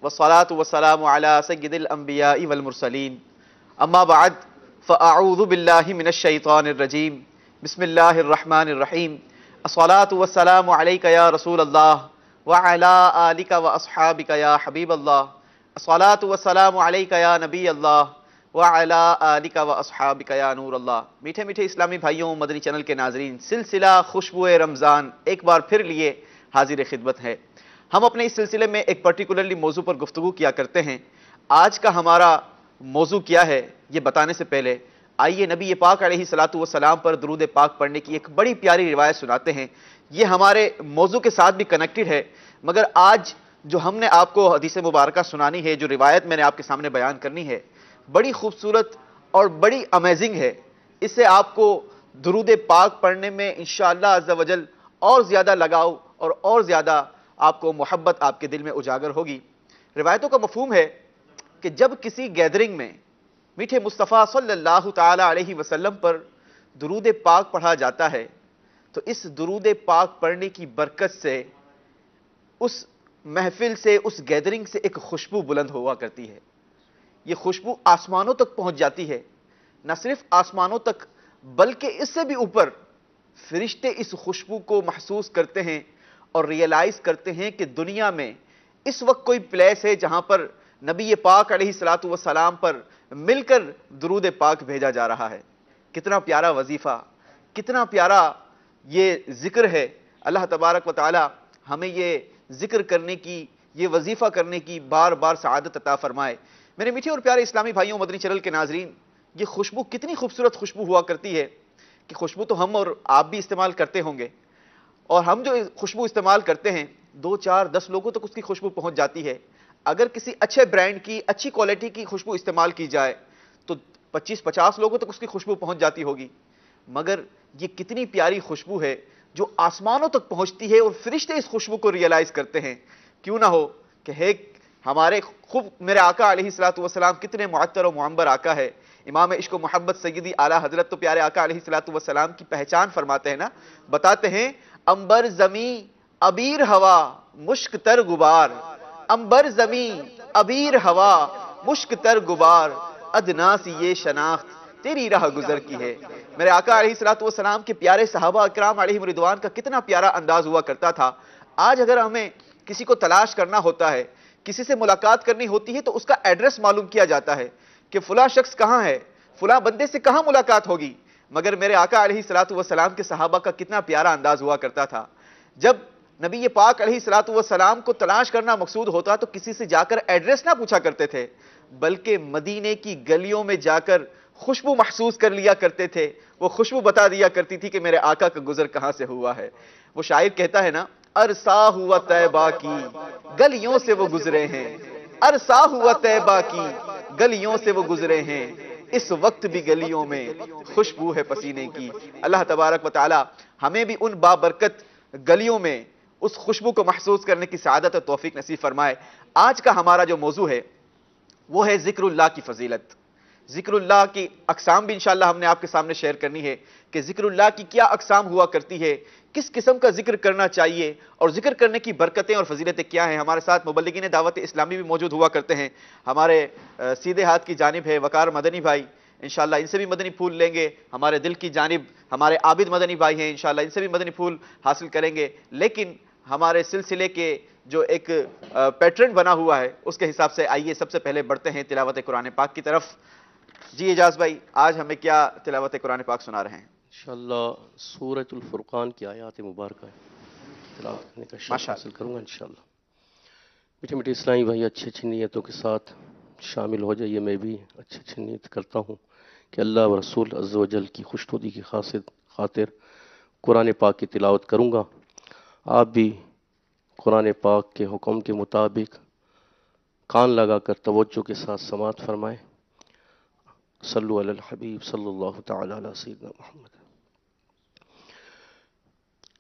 والصلاة والسلام على سيد الأنبياء والمرسلين أما بعد فأعوذ بالله من الشيطان الرجيم بسم الله الرحمن الرحيم الصلاة والسلام عليك يا رسول الله وعلى آلك وأصحابك يا حبيب الله الصلاة والسلام عليك يا نبي الله وعلى آلك وأصحابك يا نور اللہ۔ میٹھے میٹھے اسلامی بھائیوں، مدنی چینل کے ناظرین، سلسلہ خوشبوئے رمضان ایک بار پھر لیے حاضر خدمت ہے۔ ہم اپنے اس سلسلے میں ایک پرٹیکولرلی موضوع پر گفتگو کیا کرتے ہیں۔ آج کا ہمارا موضوع کیا ہے یہ بتانے سے پہلے آئیے نبی پاک علیہ الصلوۃ والسلام پر درود پاک پڑھنے کی ایک بڑی پیاری روایت سناتے ہیں۔ یہ ہمارے موضوع کے ساتھ بھی کنیکٹڈ ہے، مگر آج جو ہم نے آپ کو حدیث مبارکہ سنانی ہے، جو روایت میں نے آپ کے سامنے بیان کرنی ہے، بڑی خوبصورت اور بڑی امیزنگ ہے۔ اس سے آپ کو درود پاک پڑھنے میں انشاءاللہ عز و جل اور زیادہ لگاؤ اور زیادہ آپ کو محبت آپ کے دل میں اجاگر ہوگی۔ روایتوں کا مفہوم ہے کہ جب کسی گیدرنگ میں میٹھے مصطفیٰ صلی اللہ تعالی علیہ وسلم پر درود پاک پڑھا جاتا ہے تو اس درود پاک پڑھنے کی برکت سے اس محفل سے، اس گیدرنگ سے ایک خوشبو بلند ہوا کرتی ہے۔ یہ خوشبو آسمانوں تک پہنچ جاتی ہے۔ نہ صرف آسمانوں تک بلکہ اس سے بھی اوپر فرشتے اس خوشبو کو محسوس کرتے ہیں اور ریئلائز کرتے ہیں کہ دنیا میں اس وقت کوئی پلیس ہے جہاں پر نبی پاک علیہ الصلوۃ والسلام پر مل کر درود پاک بھیجا جا رہا ہے۔ کتنا پیارا وظیفہ، کتنا پیارا یہ ذکر ہے۔ اللہ تبارک و تعالی ہمیں یہ ذکر کرنے کی، یہ وظیفہ کرنے کی بار بار سعادت عطا فرمائے۔ میرے میٹھے اور پیارے اسلامی بھائیوں، مدنی چینل کے ناظرین، یہ خوشبو کتنی خوبصورت خوشبو ہوا کرتی ہے کہ خوشبو تو ہم اور آپ بھی استعمال کرتے ہوں گے، اور ہم جو خوشبو استعمال کرتے ہیں 2 4 10 لوگوں تک اس کی خوشبو پہنچ جاتی ہے۔ اگر کسی اچھے برانڈ کی، اچھی کوالٹی کی خوشبو استعمال کی جائے تو 25 50 لوگوں تک اس کی خوشبو پہنچ جاتی ہوگی، مگر یہ کتنی پیاری خوشبو ہے جو آسمانوں تک پہنچتی ہے اور فرشتے اس خوشبو کو ریئلائز کرتے ہیں۔ کیوں نہ ہو کہ ہمارے خوب میرے آقا علیہ الصلوۃ والسلام کتنے معطر و معمبر آقا ہے۔ امام عشق و محبت سیدی اعلیٰ حضرت تو پیارے آقا علیہ الصلوۃ والسلام کی پہچان فرماتے ہیں نا، بتاتے ہیں امبر زمیں ابیر ہوا مشک تر غبار، امبر زمیں ابیر ہوا مشک تر غبار، ادنا سی یہ شناخت تیری راہ گزر کی ہے۔ میرے آقا علیہ الصلوۃ والسلام کے پیارے صحابہ اکرام علیہم رضوان کا کتنا پیارا انداز ہوا کرتا تھا۔ آج اگر ہمیں کسی کو تلاش کرنا ہوتا ہے، کسی سے ملاقات کرنی ہوتی ہے تو اس کا ایڈریس معلوم کیا جاتا ہے کہ فلاں شخص کہاں ہے، فلاں بندے سے کہاں ملاقات ہوگی، مگر میرے آقا علیہ الصلوۃ والسلام کے صحابہ کا کتنا پیارا انداز ہوا کرتا تھا۔ جب نبی پاک علیہ الصلوۃ والسلام کو تلاش کرنا مقصود ہوتا تو کسی سے جا کر ایڈریس نہ پوچھا کرتے تھے، بلکہ مدینے کی گلیوں میں جا کر خوشبو محسوس کر لیا کرتے تھے۔ وہ خوشبو بتا دیا کرتی تھی کہ میرے آقا کا گزر کہاں سے ہوا ہے۔ وہ شاعر کہتا ہے نا، عرصہ ہوا طیبہ کی گلیوں سے وہ گزرے ہیں، عرصہ ہوا طیبہ کی گلیوں سے وہ گزرے ہیں، اس وقت بھی گلیوں میں خوشبو ہے پسینے کی۔ اللہ تبارک و تعالی ہمیں بھی ان بابرکت گلیوں میں اس خوشبو کو محسوس کرنے کی سعادت اور توفیق نصیب فرمائے۔ آج کا ہمارا جو موضوع ہے وہ ہے ذکر اللہ کی فضیلت۔ ذکر اللہ کی اقسام بھی انشاءاللہ ہم نے آپ کے سامنے شیئر کرنی ہے کہ ذکر اللہ کی کیا اقسام ہوا کرتی ہے، کس قسم کا ذکر کرنا چاہیے، اور ذکر کرنے کی برکتیں اور فضیلتیں کیا ہیں۔ ہمارے ساتھ مبلغین دعوت اسلامی بھی موجود ہوا کرتے ہیں۔ ہمارے سیدھے ہاتھ کی جانب ہے وقار مدنی بھائی، انشاءاللہ ان سے بھی مدنی پھول لیں گے۔ ہمارے دل کی جانب ہمارے عابد مدنی بھائی ہیں، انشاءاللہ ان سے بھی مدنی پھول حاصل کریں گے۔ لیکن ہمارے سلسلے کے جو ایک پیٹرن بنا ہوا ہے اس کے حساب سے آئیے سب سے پہلے بڑھتے ہیں تلاوت قرآن پاک کی طرف۔ جی اعجاز بھائی، آج ہمیں کیا تلاوت قرآن پاک سنا رہے ہیں؟ انشاءاللہ سورۃ الفرقان کی آیات مبارکہ تلاوت کرنے کا شرف حاصل کروں گا انشاءاللہ۔ میٹھے میٹھے اسلامی بھائی، اچھی اچھی نیتوں کے ساتھ شامل ہو جائیے۔ میں بھی اچھی اچھی نیت کرتا ہوں کہ اللہ و رسول عز و جل کی خوشنودی کی خاطر قرآن پاک کی تلاوت کروں گا۔ آپ بھی قرآن پاک کے حکم کے مطابق کان لگا کر توجہ کے ساتھ سماعت فرمائیں۔ صلو علی الحبیب صلی اللہ تعالی علی سیدنا محمد۔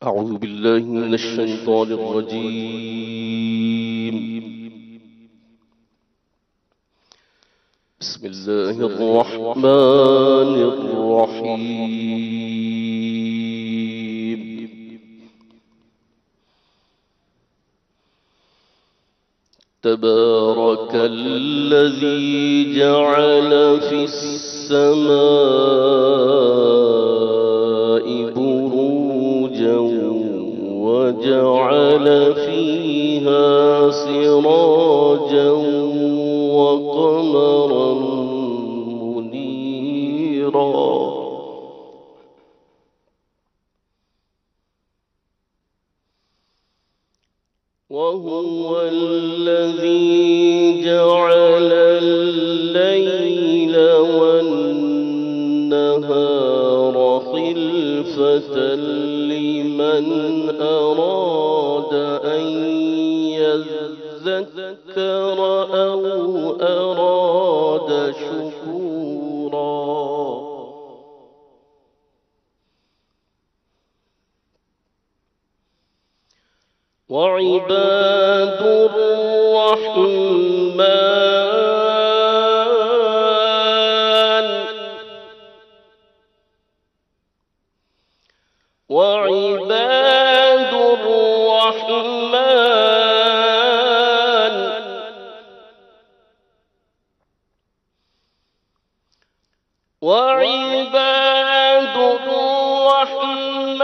اعوذ باللہ من الشیطان الرجیم، بسم اللہ الرحمن الرحیم۔ تبارك الذي جعل في السماء بروجا وجعل فيها سراجا وقمرا منيرا وهو الذي جعل الليل والنهار خلفة لمن أراد أن يذكر أو أراد شكورا وعباد الرحمن وعباد الرحمن وعباد الرحمن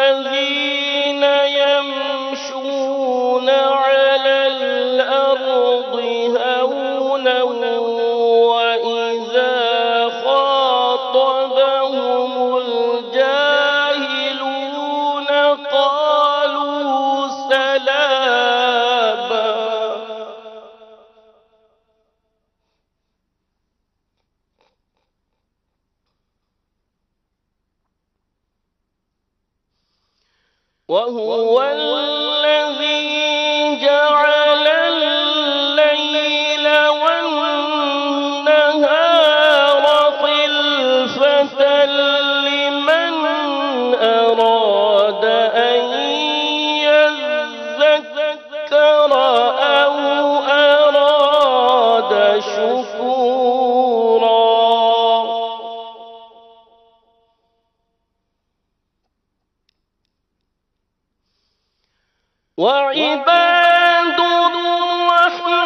الذين يمشون على الأرض هونا وإذا خاطبهم الجاهلون قالوا سلاما وهو الذي جعل الليل والنهار خلفة لمن أراد أن يذكر أو أراد شكورا وعباد الرحمن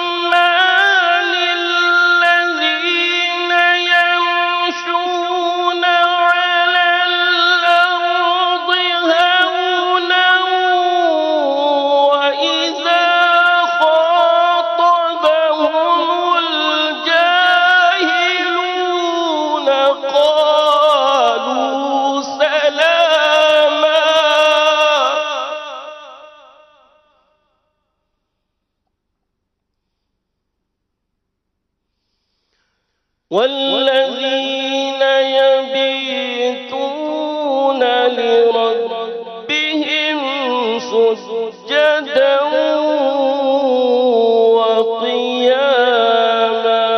الذين يمشون على الأرض هونا وإذا خاطبهم الجاهلون قالوا سلاما والذين يبيتون لربهم سجدا وقياما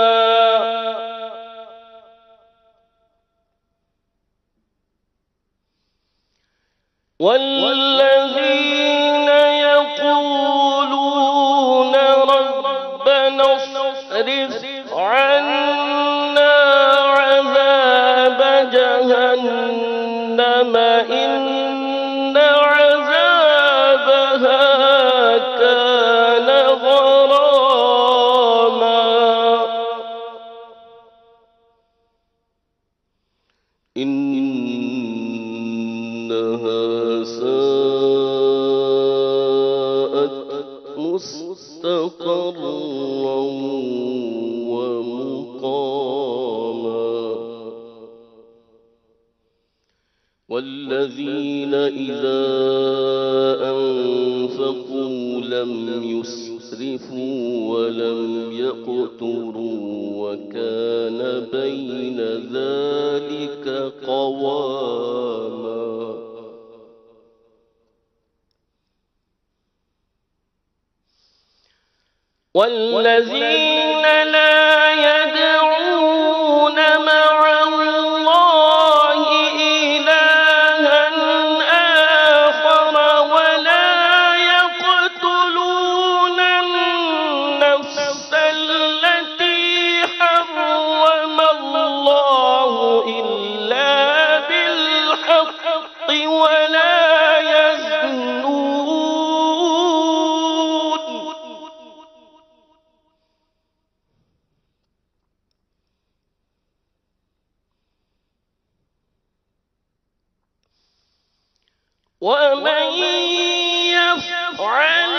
والذين يقولون ربنا اصرف عنا عذاب جهنم إن عذابها كان غراما إنها ساءت مستقرا والذين إذا أنفقوا لم يسرفوا ولم يقتروا وكان بين ذلك قواما والذين لا يدعون مع الله إلها آخر ولا يقتلون النفس التي حرم الله إلا بالحق ولا يزنون ومن يفعل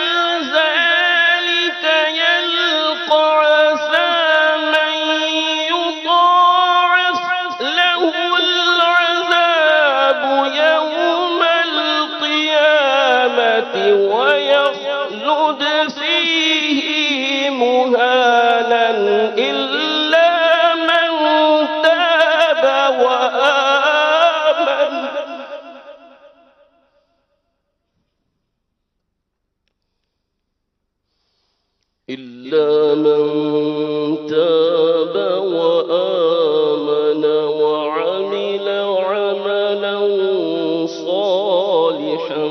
ذلك يلقى عساما يضاعف له العذاب يوم القيامة ويخلد فيه مهانا إلا من تاب وآمن إلا من تاب وآمن وعمل عملا صالحا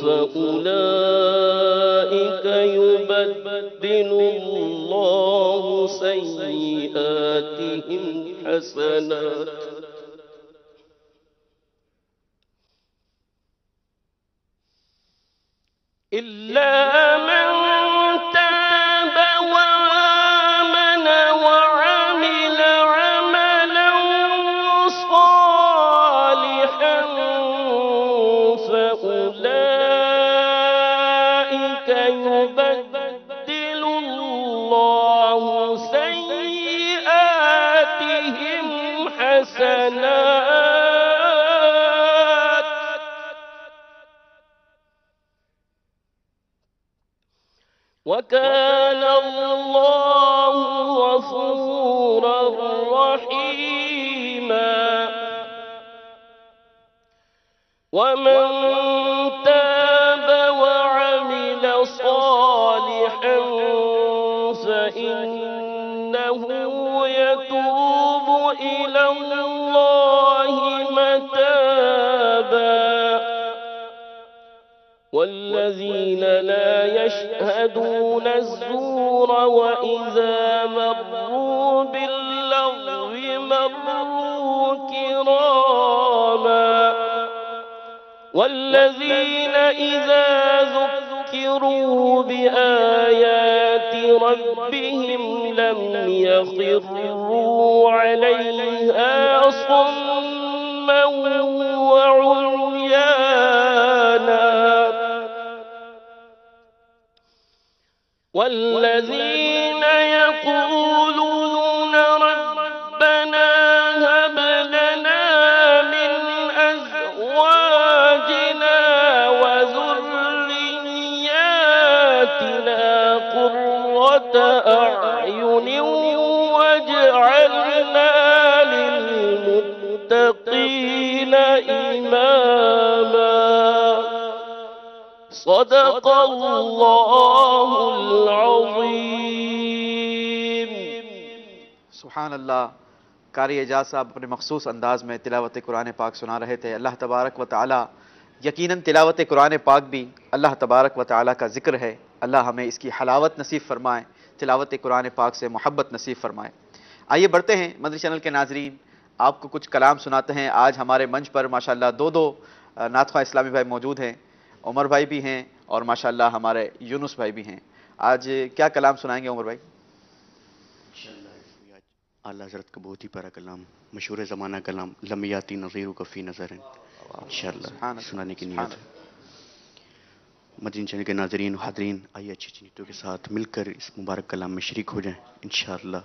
فأولئك يبدل الله سيئاتهم حسنات إلا من تاب وآمن وعمل عملا صالحا فأولئك يبدل الله سيئاتهم حسنات وكان الله غفورا رحيما ومن تاب وعمل صالحا فإنه يتوب إلى الله متابا والذين لا يشهدون الزور وإذا مروا باللغو مروا كراما والذين إذا ذكروا بآيات ربهم لم يخروا عليها صما وعميانا والذين يقولون ربنا هب لنا من أزواجنا وذرياتنا قرة أعين واجعلنا للمتقين إماما صدق اللہ العظیم. سبحان اللہ. قاری اعجاز صاحب اپنے مخصوص انداز میں تلاوت قرآن پاک سنا رہے تھے. اللہ تبارک و تعالی یقیناً تلاوت قرآن پاک بھی اللہ تبارک و تعالی کا ذکر ہے. اللہ ہمیں اس کی حلاوت نصیب فرمائے, تلاوت قرآن پاک سے محبت نصیب فرمائے. آئیے بڑھتے ہیں. مدنی چینل کے ناظرین, آپ کو کچھ کلام سناتے ہیں. آج ہمارے منچ پر ماشاءاللہ دو نعت خواہ اسلامی بھائی موجود ہیں. عمر بھائی بھی ہیں اور ماشاءاللہ ہمارے یونس بھائی بھی ہیں. آج کیا کلام سنائیں گے عمر بھائی؟ اعلیٰ حضرت کا بہت ہی پیارا کلام, مشہور زمانہ کلام, لم یاتی نظیر کفی نظر انشاءاللہ سنانے کی نیت ہے. مدنی چینل کے ناظرین و حاضرین, آئیے اچھی نیتوں کے ساتھ مل کر اس مبارک کلام میں شریک ہو جائیں. انشاءاللہ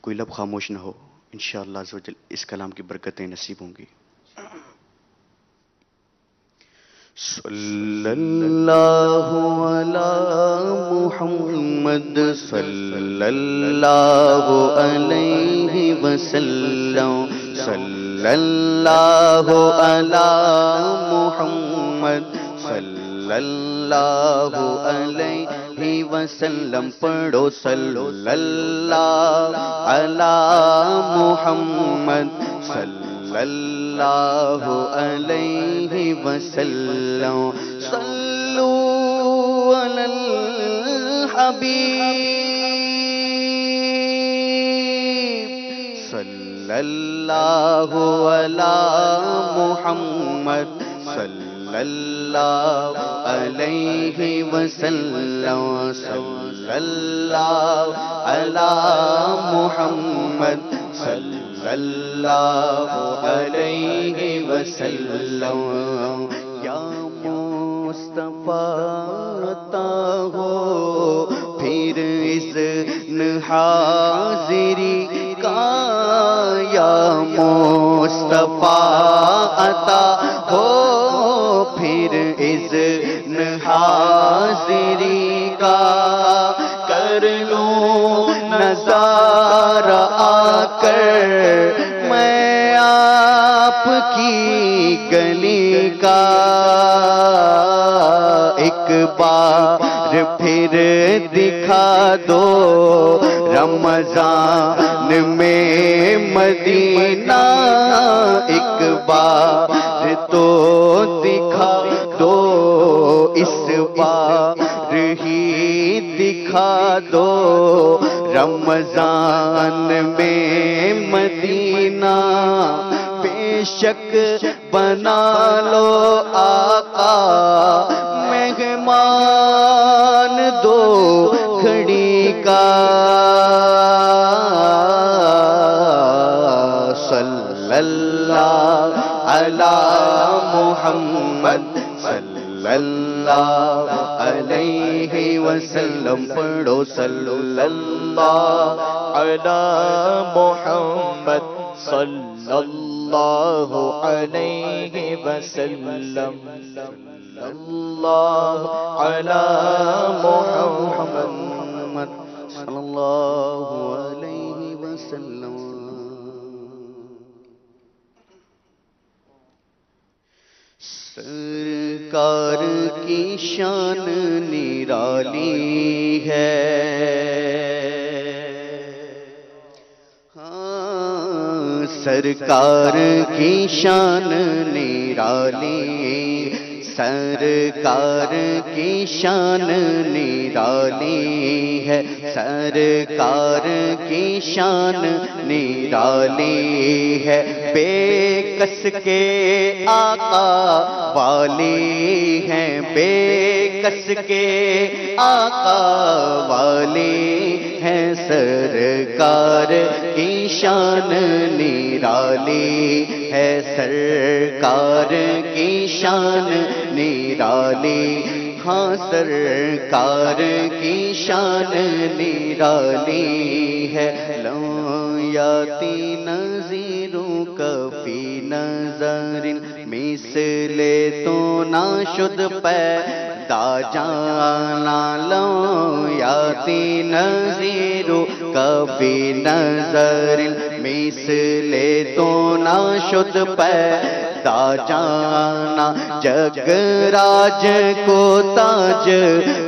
کوئی لب خاموش نہ ہو. انشاءاللہ عز و جل اس کلام کی برکتیں نصیب ہوں گی. صلی اللہ علی محمد صلی اللہ علیہ وسلم صلی اللہ علی محمد صلی اللہ علیہ وسلم. پڑھو صلی اللہ علی محمد صلی اللہ علیہ وسلم. صلو علی الحبیب صلی اللہ علی محمد صلی اللہ علیہ وسلم. صلی اللہ علی محمد صلی اللہ علیہ وسلم یا مصطفیٰ عطا ہو پھر اذن حاضری کا یا مصطفیٰ عطا ہو پھر اذن حاضری کا کر لوں نظارہ آ کر میں آپ کی گلی کا ایک بار پھر دکھا دو رمضان میں مدینہ ایک بار تو دکھا دو اس بار ہی دکھا دو رمضان میں مدینہ بے شک بنا لو آقا مہمان دو گھڑی کا صلی اللہ علی محمد صلی اللہ علیہ وسلم پڑھو صلی اللہ علی محمد صلی اللہ علیہ وسلم اللہ علی محمد صلی اللہ علیہ وسلم سرکار کی شان نرالی ہے سرکار کی شان نرالی سرکار کی شان نرالی ہے سرکار کی شان نرالی ہے بے کس کے آقا والی ہیں بے کس کے آقا والی ہیں سرکار کی شان نرالی ہے سرکار کی شان نرالی ہاں سرکار کی شان نرالی ہے لو یاتی نظیروں کفی نظر مثل تو ناشد پیدا جانا لو یاتی نظیروں کفی نظر مثل تو ناشد پیدا جانا جگ راج کو تاج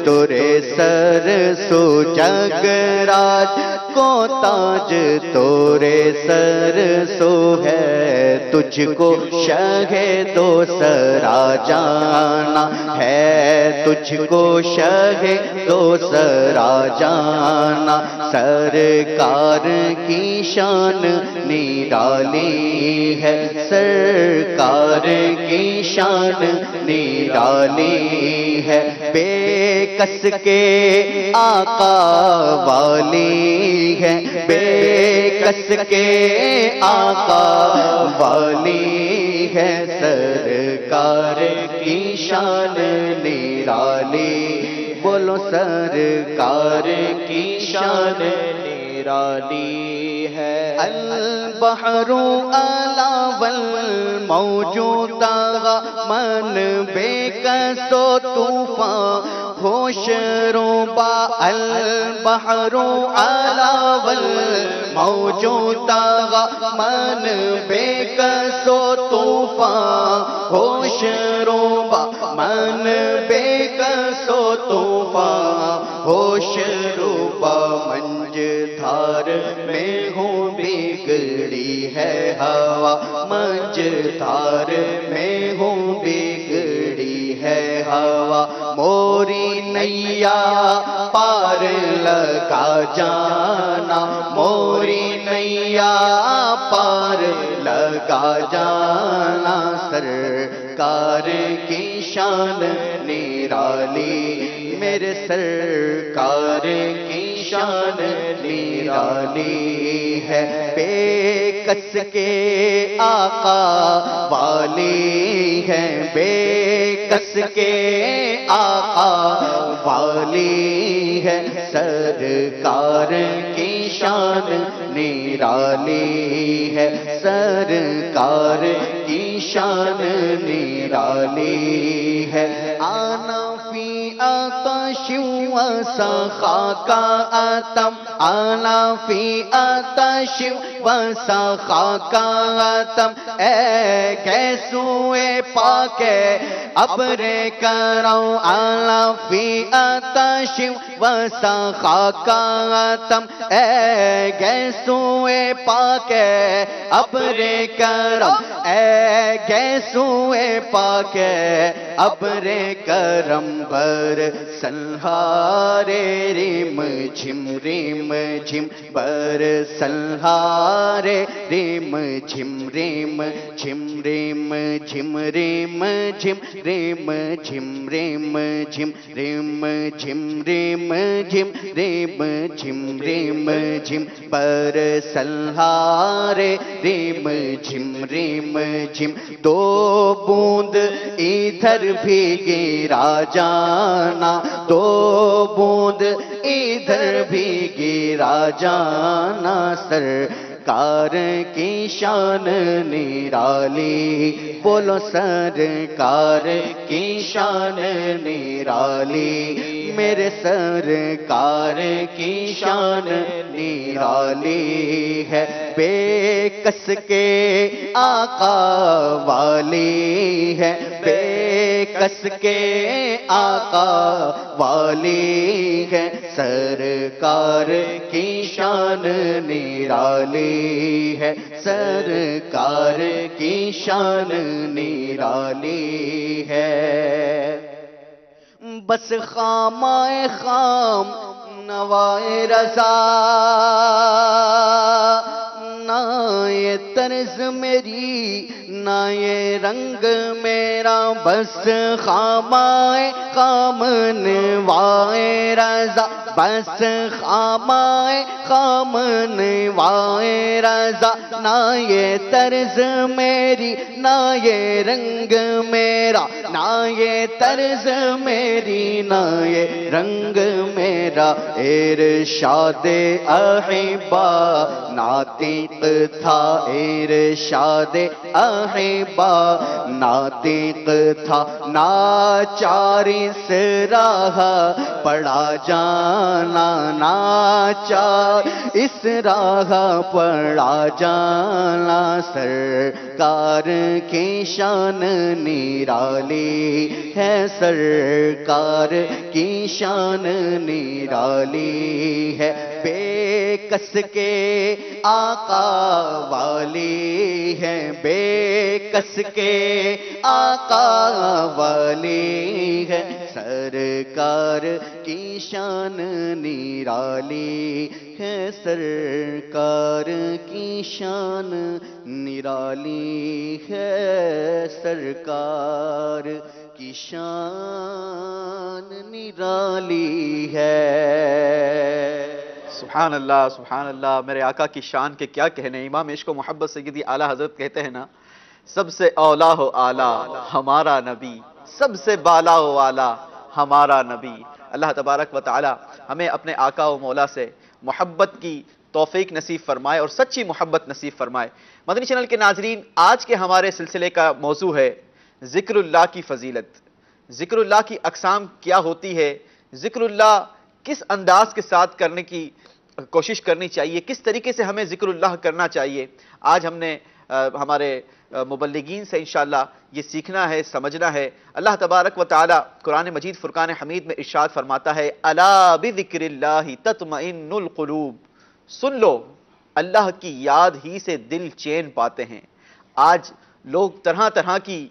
تورے سر سو جگ راج کو تاج تورے سر سو ہے تجھ کو شہ دو سرا جانا ہے تجھ کو شہ دو سرا جانا سرکار کی شان نرالی ہے سرکار کی شان نرالی ہے بے کس کے آقا والی ہے بے کس کے آقا والی ہے سرکار کی شان نرالی بولو سرکار کی شان نرالی ہے البحر علا والموج من بے کس و طوفان ہوش روبا البحر علا والموج من بے کس و طوفان ہوش روبا من بے کس و طوفان ہوش روبا منج دھار میں ہوں بگڑی ہے ہوا منج دھار میں ہوں بگڑی ہے ہوا موری نیا پار لگا جانا موری نیا پار لگا جانا سرکار کی شان نرالی میرے سرکار کی شان نرالی ہے، بے کس کے آقا والی ہے، بے کس کے آقا والی ہے، سرکار کی شان نرالی ہے، سرکار کی شان نرالی ہے، آنا فی آتش و سخا کا آتم، آنا فی آتش و سخا کا آتم، اے گیسوئے پاک ابر کرم، آنا فی آتش و سخا کا آتم، اے گیسوئے پاک ابر کرم، اے گیسوئے پاک ابر کرم، بر سنہارے ریم جھم ریم جھم، بر سنہارے ریم جھم ریم جھم ریم جھم ریم جھم ریم جھم ریم جھم ریم جھم ریم جھم ریم جھم ریم جھم، بر سنہارے ریم جھم ریم جھم، دو بوند ادھر بھی گرا جانا، دو بوند ادھر بھی گرا جانا، سرکار کی شان نرالی، بولو سرکار کی شان نرالی، میرے سرکار کی شان نرالی ہے، بے کس کے آقا والی ہے، بے کس کے آقا والی ہے، سرکار کی شان نرالی ہے، سرکار کی شان نرالی ہے، بس خامائے خام نوائے رضا، نہ یہ طرز میری نہ یہ رنگ میرا، بس خامائے خام نوائے رضا، بس خامائے خام نوائے رضا، نہ یہ طرز میری نہ یہ رنگ میرا، نہ یہ طرز میری نہ یہ رنگ میرا، ارشاد احبا ناطق تھا، ارشاد احبا ناطق تھا، ناچار اس راہ پڑا جانا، ناچار اس راہ پڑا جانا، سرکار کی شان نرالی ہے، سرکار کی شان نرالی ہے، بے کس کے آقا والی ہے، بے کس کے آقا والی ہے، سرکار کی شان نرالی ہے، سرکار کی شان نرالی ہے، سرکار کی شان نرالی ہے۔ سبحان اللہ سبحان اللہ، میرے آقا کی شان کے کیا کہنے۔ امام عشق و محبت سیدی اعلیٰ حضرت کہتے ہیں نا، سب سے اولا ہو اعلیٰ ہمارا نبی، سب سے بالا ہو اعلیٰ ہمارا نبی۔ اللہ تبارک و تعالی ہمیں اپنے آقا و مولا سے محبت کی توفیق نصیب فرمائے اور سچی محبت نصیب فرمائے۔ مدنی چینل کے ناظرین، آج کے ہمارے سلسلے کا موضوع ہے ذکر اللہ کی فضیلت۔ ذکر اللہ کی اقسام کیا ہوتی ہے، ذکر اللہ کس انداز کے ساتھ کرنے کی کوشش کرنی چاہیے، کس طریقے سے ہمیں ذکر اللہ کرنا چاہیے، آج ہم نے ہمارے مبلغین سے انشاءاللہ یہ سیکھنا ہے، سمجھنا ہے۔ اللہ تبارک و تعالی قرآن مجید فرقان حمید میں ارشاد فرماتا ہے، الا بذکر اللہ تطمئن القلوب، سن لو اللہ کی یاد ہی سے دل چین پاتے ہیں۔ آج لوگ طرح طرح کی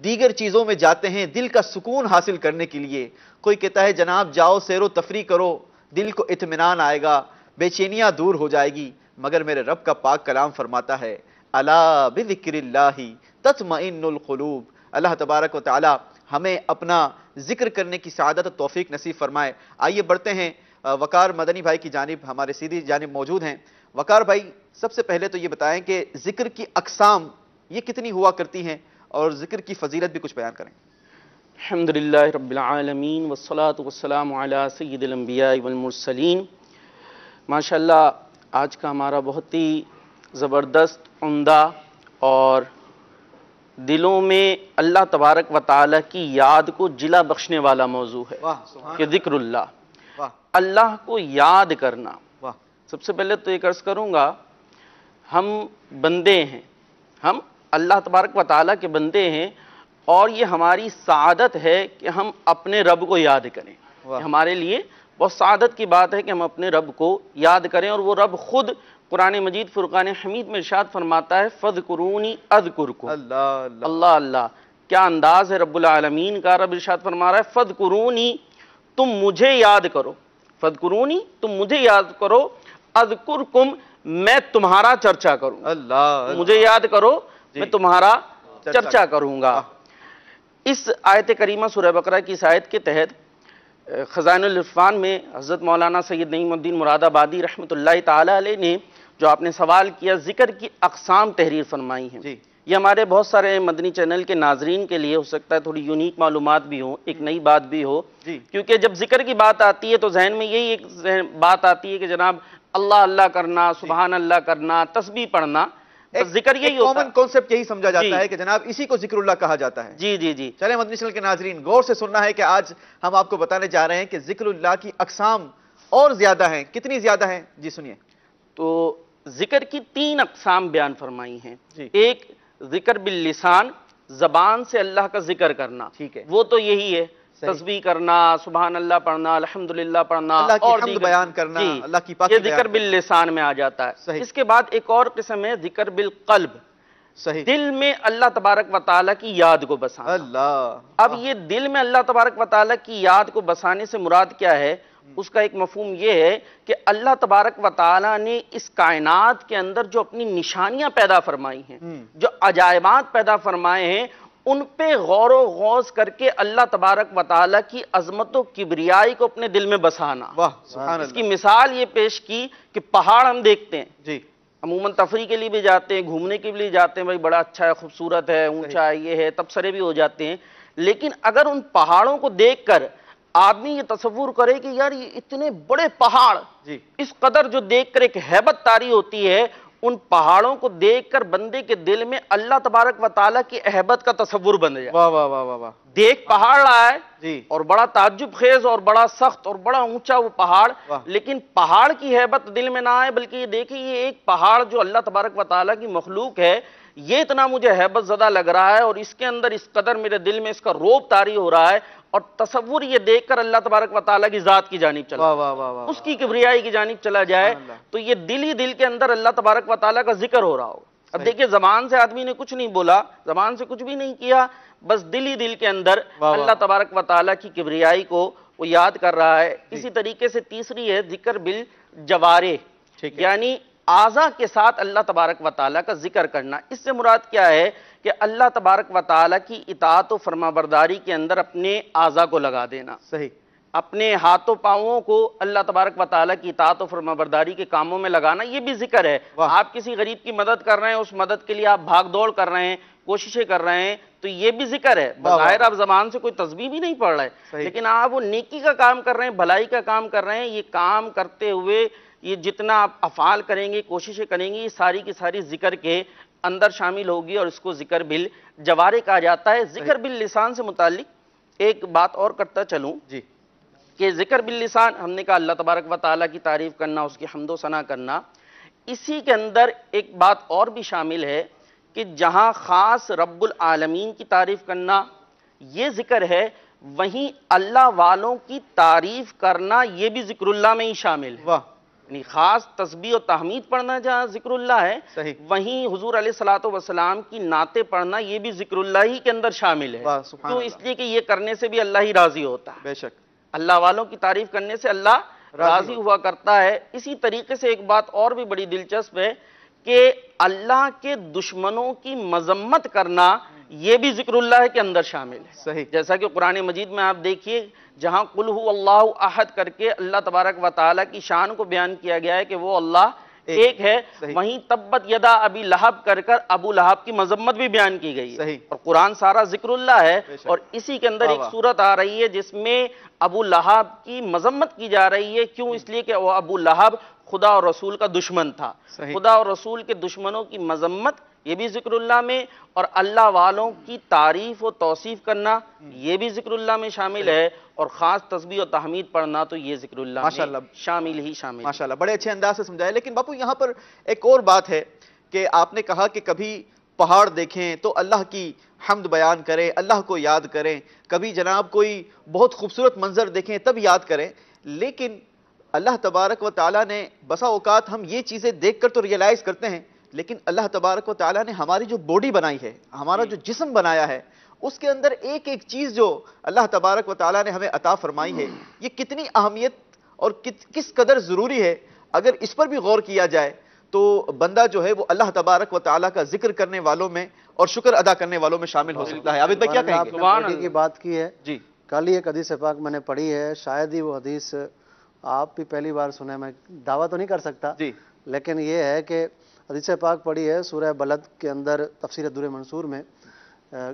دیگر چیزوں میں جاتے ہیں دل کا سکون حاصل کرنے کے لیے۔ کوئی کہتا ہے جناب جاؤ سیر و تفریح کرو، دل کو اطمینان آئے گا، بے چینیاں دور ہو جائے گی، مگر میرے رب کا پاک کلام فرماتا ہے الا بذکر اللہ تطمئن القلوب۔ اللہ تبارک و تعالی ہمیں اپنا ذکر کرنے کی سعادت و توفیق نصیب فرمائے۔ آئیے بڑھتے ہیں وقار مدنی بھائی کی جانب ہمارے سیدھی جانب موجود ہیں۔ وقار بھائی، سب سے پہلے تو یہ بتائیں کہ ذکر کی اقسام یہ کتنی ہوا کرتی ہیں اور ذکر کی فضیلت بھی کچھ بیان کریں۔ الحمدللہ رب العالمین والصلاة والسلام علی سید الانبیاء والمرسلین۔ ماشاءاللہ آج کا ہمارا بہت ہی زبردست، عمدہ اور دلوں میں اللہ تبارک و تعالیٰ کی یاد کو جلا بخشنے والا موضوع ہے کہ ذکر اللہ، اللہ کو یاد کرنا۔ سب سے پہلے تو یہ عرض کروں گا، ہم بندے ہیں، ہم اللہ تبارک و تعالیٰ کے بندے ہیں، اور یہ ہماری سعادت ہے کہ ہم اپنے رب کو یاد کریں۔ ہمارے لیے بہت سعادت کی بات ہے کہ ہم اپنے رب کو یاد کریں، اور وہ رب خود قرآن مجید فرقان حمید میں ارشاد فرماتا ہے فَاذْكُرُونِي أَذْكُرْكُمْ۔ اللہ اللہ، کیا انداز ہے رب العالمین کا! رب ارشاد فرما رہا ہے فَاذْكُرُونِي، تم مجھے یاد کرو، فَاذْكُرُونِي، تم مجھے یاد کرو، اذکرکم، میں تمہارا چرچا کروں۔ اللہ، مجھے یاد کرو، میں تمہارا چرچا کروں گا۔ اس آیت کریمہ سورہ بقرہ کی اس آیت کے تحت خزائن العرفان میں حضرت مولانا سید نعیم الدین مراد آبادی رحمۃ اللہ تعالی علیہ نے جو آپ نے سوال کیا، ذکر کی اقسام تحریر فرمائی ہیں۔ یہ ہمارے بہت سارے مدنی چینل کے ناظرین کے لیے ہو سکتا ہے تھوڑی یونیک معلومات بھی ہوں، ایک نئی بات بھی ہو، کیونکہ جب ذکر کی بات آتی ہے تو ذہن میں یہی ایک بات آتی ہے کہ جناب اللہ اللہ کرنا، سبحان اللہ کرنا، تسبیح پڑھنا، ذکر یہی ہوتا ہے۔ کامن کانسیپٹ یہی سمجھا جاتا ہے کہ جناب اسی کو ذکر اللہ کہا جاتا ہے۔ جی جی جی، چلیں مدنی چینل کے ناظرین، غور سے سننا ہے کہ آج ہم آپ کو بتانے جا رہے ہیں کہ ذکر اللہ کی اقسام اور زیادہ ہیں۔ کتنی زیادہ ہیں؟ جی سنیے۔ تو ذکر کی 3 اقسام بیان فرمائی ہیں۔ ایک ذکر باللسان، زبان سے اللہ کا ذکر کرنا، ٹھیک ہے، وہ تو یہی ہے، تسبیح کرنا، سبحان اللہ پڑھنا، الحمدللہ پڑھنا، اللہ کی حمد بیان کرنا، اللہ کی پاکی یہ ذکر باللسان میں آ جاتا ہے۔ اس کے بعد ایک اور قسم ہے ذکر بالقلب، دل میں اللہ تبارک و تعالیٰ کی یاد کو بسانا۔ اللہ، اب یہ دل میں اللہ تبارک و تعالیٰ کی یاد کو بسانے سے مراد کیا ہے؟ اس کا ایک مفہوم یہ ہے کہ اللہ تبارک و تعالیٰ نے اس کائنات کے اندر جو اپنی نشانیاں پیدا فرمائی ہیں، جو عجائبات پیدا فرمائے ہیں، ان پہ غور و غوض کر کے اللہ تبارک و تعالیٰ کی عظمت و کبریائی کو اپنے دل میں بسانا۔ اس کی مثال یہ پیش کی کہ پہاڑ ہم دیکھتے ہیں، عموماً تفریح کے لیے بھی جاتے ہیں، گھومنے کے لیے جاتے ہیں، بھائی بڑا اچھا ہے، خوبصورت ہے، اونچا ہے، یہ ہے، تبصرے بھی ہو جاتے ہیں، لیکن اگر ان پہاڑوں کو دیکھ کر آدمی یہ تصور کرے کہ یار یہ اتنے بڑے پہاڑ، اس قدر جو دیکھ کر ایک ہیبت طاری ہوتی ہے، ان پہاڑوں کو دیکھ کر بندے کے دل میں اللہ تبارک و تعالیٰ کی اہبت کا تصور بن جائے۔ واہ واہ واہ واہ، دیکھ پہاڑ رہا ہے اور بڑا تعجب خیز اور بڑا سخت اور بڑا اونچا وہ پہاڑ، لیکن پہاڑ کی ہیبت دل میں نہ آئے، بلکہ یہ دیکھیں یہ ایک پہاڑ جو اللہ تبارک و تعالیٰ کی مخلوق ہے، یہ اتنا مجھے ہیبت زدہ لگ رہا ہے، اور اس کے اندر اس قدر میرے دل میں اس کا روب طاری ہو رہا ہے، اور تصور یہ دیکھ کر اللہ تبارک و تعالیٰ کی ذات کی جانب چلا، اس کی کبریائی کی جانب چلا جائے، تو یہ دل ہی دل کے اندر اللہ تبارک و تعالیٰ کا ذکر ہو رہا ہو۔ اب دیکھیں زبان سے آدمی نے کچھ نہیں بولا، زبان سے کچھ بھی نہیں کیا، بس دل ہی دل کے اندر اللہ تبارک و تعالیٰ کی کبریائی کو وہ یاد کر رہا ہے۔ اسی طریقے سے تیسری ہے ذکر بالجوارح، یعنی اعضاء کے ساتھ اللہ تبارک و تعالیٰ کا ذکر کرنا۔ اس سے مراد کیا ہے کہ اللہ تبارک و تعالیٰ کی اطاعت و فرمانبرداری کے اندر اپنے اعضاء کو لگا دینا، اپنے ہاتھوں پاؤں کو اللہ تبارک و تعالیٰ کی اطاعت و فرمانبرداری کے کاموں میں لگانا، یہ بھی ذکر ہے۔ آپ کسی غریب کی مدد کر رہے ہیں، اس مدد کے لیے آپ بھاگ دوڑ کر رہے ہیں، کوششیں کر رہے ہیں، تو یہ بھی ذکر ہے۔ بظاہر آپ زبان سے کوئی تسبیح بھی نہیں پڑھ رہے، لیکن آپ وہ نیکی کا کام کر رہے ہیں، بھلائی کا کام کر رہے ہیں، یہ کام کرتے ہوئے یہ جتنا آپ افعال کریں گے، کوششیں کریں گے، یہ ساری کی ساری ذکر کے اندر شامل ہوگی، اور اس کو ذکر بالجوارح کہا جاتا ہے۔ ذکر باللسان سے متعلق ایک بات اور کرتا چلوں کہ ذکر باللسان ہم نے کہا اللہ تبارک و تعالیٰ کی تعریف کرنا، اس کی حمد و ثنا کرنا، اسی کے اندر ایک بات اور بھی شامل ہے کہ جہاں خاص رب العالمین کی تعریف کرنا یہ ذکر ہے، وہیں اللہ والوں کی تعریف کرنا یہ بھی ذکر اللہ میں ہی شامل ہے۔ یعنی خاص تسبیح و تحمید پڑھنا جہاں ذکر اللہ ہے، وہیں حضور علیہ السلام کی نعتیں پڑھنا یہ بھی ذکر اللہ ہی کے اندر شامل ہے، تو اس لیے کہ یہ کرنے سے بھی اللہ ہی راضی ہوتا ہے۔ بے شک اللہ والوں کی تعریف کرنے سے اللہ راضی ہوا کرتا ہے۔ اسی طریقے سے ایک بات اور بھی بڑی دلچسپ ہے کہ اللہ کے دشمنوں کی مذمت کرنا یہ بھی ذکر اللہ کے اندر شامل ہے. صحیح. جیسا کہ قرآن مجید میں آپ دیکھیے جہاں قل ہو اللہ احد کر کے اللہ تبارک و تعالیٰ کی شان کو بیان کیا گیا ہے کہ وہ اللہ ایک ہے، وہیں تبت یدا ابی لہب کر کر ابو لہب کی مذمت بھی بیان کی گئی ہے. اور قرآن سارا ذکر اللہ ہے، اور اسی کے اندر ایک صورت آ رہی ہے جس میں ابو لہب کی مذمت کی جا رہی ہے. کیوں؟ اس لیے کہ وہ ابو لہب خدا اور رسول کا دشمن تھا. خدا اور رسول کے دشمنوں کی مذمت یہ بھی ذکر اللہ میں، اور اللہ والوں کی تعریف و توصیف کرنا یہ بھی ذکر اللہ میں شامل ہے، اور خاص تسبیح و تحمید پڑھنا تو یہ ذکر اللہ میں شامل ہی شامل. ماشاءاللہ بڑے اچھے انداز سے سمجھایا. لیکن باپو یہاں پر ایک اور بات ہے کہ آپ نے کہا کہ کبھی پہاڑ دیکھیں تو اللہ کی حمد بیان کریں، اللہ کو یاد کریں، کبھی جناب کوئی بہت خوبصورت منظر دیکھیں تب یاد کریں. لیکن اللہ تبارک و تعالیٰ نے بسا اوقات ہم یہ چیزیں دیکھ کر تو ریئلائز کرتے ہیں، لیکن اللہ تبارک و تعالیٰ نے ہماری جو باڈی بنائی ہے، ہمارا جو جسم بنایا ہے، اس کے اندر ایک ایک چیز جو اللہ تبارک و تعالیٰ نے ہمیں عطا فرمائی ہے، یہ کتنی اہمیت اور کس قدر ضروری ہے. اگر اس پر بھی غور کیا جائے تو بندہ جو ہے وہ اللہ تبارک و تعالیٰ کا ذکر کرنے والوں میں اور شکر ادا کرنے والوں میں شامل ہو سکتا ہے. عابد بھائی کیا کہیں گے؟ باڈی کی بات کی ہے جی. کل ہی ایک حدیث پاک میں نے پڑھی ہے، شاید ہی وہ حدیث آپ بھی پہلی بار سنے، میں دعویٰ تو نہیں کر سکتا جی، لیکن یہ ہے کہ حدیث پاک پڑھی ہے سورہ بلد کے اندر تفسیر در منصور میں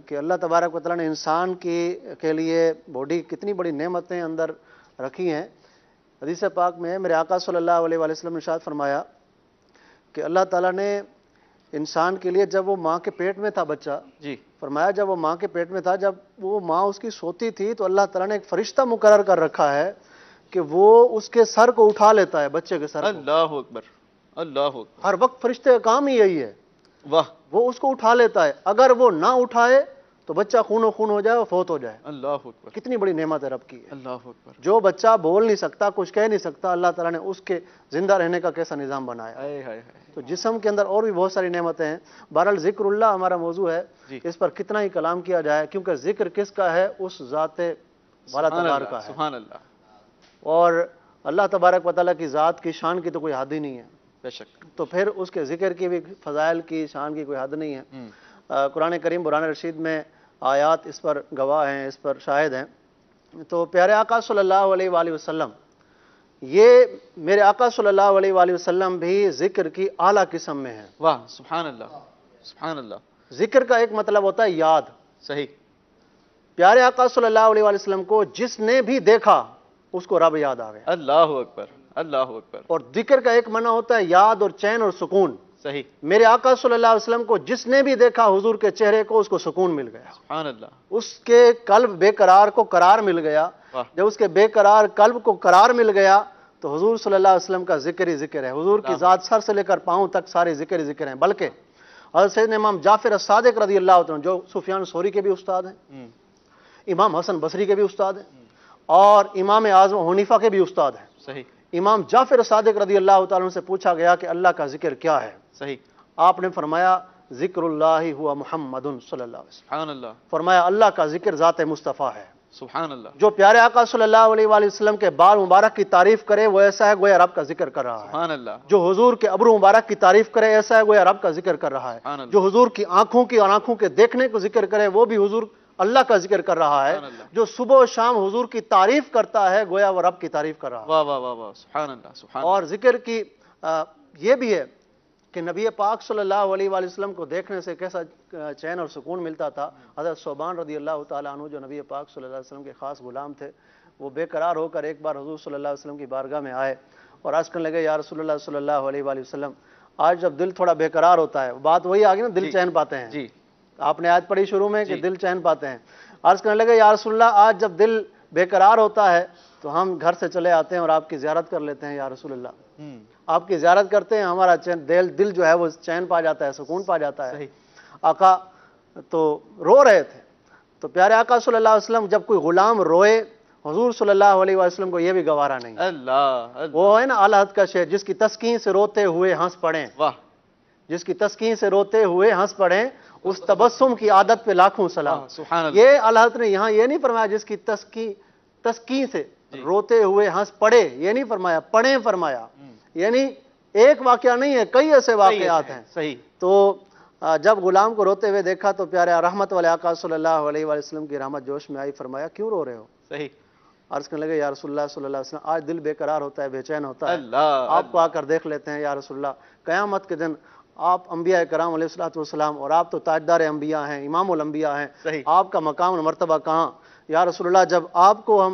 کہ اللہ تبارک و تعالیٰ نے انسان کے لیے باڈی کتنی بڑی نعمتیں اندر رکھی ہیں. حدیث پاک میں میرے آقا صلی اللہ علیہ وسلم نے ارشاد فرمایا کہ اللہ تعالیٰ نے انسان کے لیے جب وہ ماں کے پیٹ میں تھا بچہ، جی، فرمایا جب وہ ماں کے پیٹ میں تھا، جب وہ ماں اس کی سوتی تھی تو اللہ تعالیٰ نے ایک فرشتہ مقرر کر رکھا ہے کہ وہ اس کے سر کو اٹھا لیتا ہے، بچے کے سر کو. اللہ اکبر، اللہ اکبر. ہر وقت فرشتے کا کام ہی یہی ہے. واہ. وہ اس کو اٹھا لیتا ہے، اگر وہ نہ اٹھائے تو بچہ خون و خون ہو جائے اور فوت ہو جائے. اللہ اکبر. کتنی بڑی نعمت ہے رب کی. اللہ اکبر. جو بچہ بول نہیں سکتا، کچھ کہہ نہیں سکتا، اللہ تعالیٰ نے اس کے زندہ رہنے کا کیسا نظام بنایا. تو جسم کے اندر اور بھی بہت ساری نعمتیں ہیں. بہرحال ذکر اللہ ہمارا موضوع ہے، اس پر کتنا ہی کلام کیا جائے، کیونکہ ذکر کس کا ہے؟ اس ذات والا تبارک کا ہے. سبحان اللہ. اور اللہ تبارک و تعالیٰ کی ذات کی شان کی تو کوئی حد ہی نہیں ہے. بے شک. تو پھر اس کے ذکر کی بھی، فضائل کی، شان کی کوئی حد نہیں ہے. قرآن کریم برہان رشید میں آیات اس پر گواہ ہیں، اس پر شاہد ہیں. تو پیارے آقا صلی اللہ علیہ وآلہ وسلم، یہ میرے آقا صلی اللہ علیہ وآلہ وسلم بھی ذکر کی اعلیٰ قسم میں ہیں. واہ، سبحان اللہ، سبحان اللہ. ذکر کا ایک مطلب ہوتا ہے یاد. صحیح. پیارے آقا صلی اللہ علیہ وآلہ وسلم کو جس نے بھی دیکھا اس کو رب یاد آ گیا. اللہ اکبر، اللہ اکبر. اور ذکر کا ایک معنی ہوتا ہے یاد اور چین اور سکون. صحیح. میرے آقا صلی اللہ علیہ وسلم کو جس نے بھی دیکھا حضور کے چہرے کو، اس کو سکون مل گیا. سبحان اللہ. اس کے قلب بے قرار کو قرار مل گیا. جب اس کے بے قرار قلب کو قرار مل گیا تو حضور صلی اللہ علیہ وسلم کا ذکر ہی ذکر ہے. حضور کی ذات سر سے لے کر پاؤں تک سارے ذکر ہی ذکر ہیں. بلکہ حضرت سیدنا امام جعفر الصادق رضی اللہ عنہ، جو سفیان ثوری کے بھی استاد ہیں، امام حسن بصری کے بھی استاد ہیں، اور امام اعظم حنیفہ کے بھی استاد ہیں. صحیح. امام جعفر الصادق رضی اللہ تعالیٰ عنہ سے پوچھا گیا کہ اللہ کا ذکر کیا ہے؟ صحیح. آپ نے فرمایا ذکر اللہ ہوا محمد صلی اللہ علیہ وسلم. سبحان اللہ. فرمایا اللہ کا ذکر ذات مصطفیٰ ہے. سبحان اللہ. جو پیارے آقا صلی اللہ علیہ وآلہ وسلم کے بال مبارک کی تعریف کرے وہ ایسا ہے گویا رب کا ذکر کر رہا ہے. سبحان اللہ. جو حضور کے ابرو مبارک کی تعریف کرے ایسا ہے گویا رب کا ذکر کر رہا ہے. جو حضور کی آنکھوں کی اور آنکھوں کے دیکھنے کو ذکر کرے وہ بھی حضور اللہ کا ذکر کر رہا ہے. جو صبح و شام حضور کی تعریف کرتا ہے گویا وہ رب کی تعریف کر رہا ہے. واہ واہ واہ واہ. سبحان اللہ، سبحان اللہ. اور ذکر کی یہ بھی ہے کہ نبی پاک صلی اللہ علیہ وآلہ وسلم کو دیکھنے سے کیسا چین اور سکون ملتا تھا. حضرت ثوبان رضی اللہ تعالیٰ عنہ جو نبی پاک صلی اللہ علیہ وسلم کے خاص غلام تھے، وہ بے قرار ہو کر ایک بار حضور صلی اللہ علیہ وسلم کی بارگاہ میں آئے اور عرض کرنے لگے یا رسول اللہ صلی اللہ علیہ وآلہ وسلم، آج جب دل تھوڑا بے قرار ہوتا ہے، بات وہی آگئی نا، دل چین پاتے ہیں. جی. آپ نے آیت پڑھی شروع میں کہ دل چین پاتے ہیں. عرض کرنے لگے یا رسول اللہ، آج جب دل بے قرار ہوتا ہے تو ہم گھر سے چلے آتے ہیں اور آپ کی زیارت کر لیتے ہیں یا رسول اللہ. آپ کی زیارت کرتے ہیں، ہمارا دل جو ہے وہ چین پا جاتا ہے، سکون پا جاتا ہے. آقا تو رو رہے تھے. تو پیارے آقا صلی اللہ علیہ وسلم، جب کوئی غلام روئے حضور صلی اللہ علیہ وسلم کو یہ بھی گوارا نہیں. اللہ. وہ ہے نا اعلیٰ حد کا شعر، جس کی تسکین سے روتے ہوئے ہنس پڑیں. واہ. جس کی تسکین سے روتے ہوئے ہنس پڑیں، اس تبسم کی عادت پہ لاکھوں سلام. سبحان اللہ. یہ اعلیٰ حضرت نے یہاں یہ نہیں فرمایا جس کی تسکین سے روتے ہوئے ہنس پڑے، یہ نہیں فرمایا، پڑھیں فرمایا. یعنی ایک واقعہ نہیں ہے، کئی ایسے واقعات ہیں. صحیح. تو جب غلام کو روتے ہوئے دیکھا تو پیارے رحمت والے آقا صلی اللہ علیہ وآلہ وسلم کی رحمت جوش میں آئی، فرمایا کیوں رو رہے ہو؟ صحیح. عرض کرنے لگے یا رسول اللہ صلی اللہ علیہ وسلم آج دل بے قرار ہوتا ہے، بے چین ہوتا ہے، آپ کو آ کر دیکھ لیتے ہیں یا رسول اللہ. قیامت کے دن آپ انبیاء کرام علیہ الصلوۃ والسلام، اور آپ تو تاجدار انبیاء ہیں، امام الانبیاء ہیں، آپ کا مقام اور مرتبہ کہاں یا رسول اللہ؟ جب آپ کو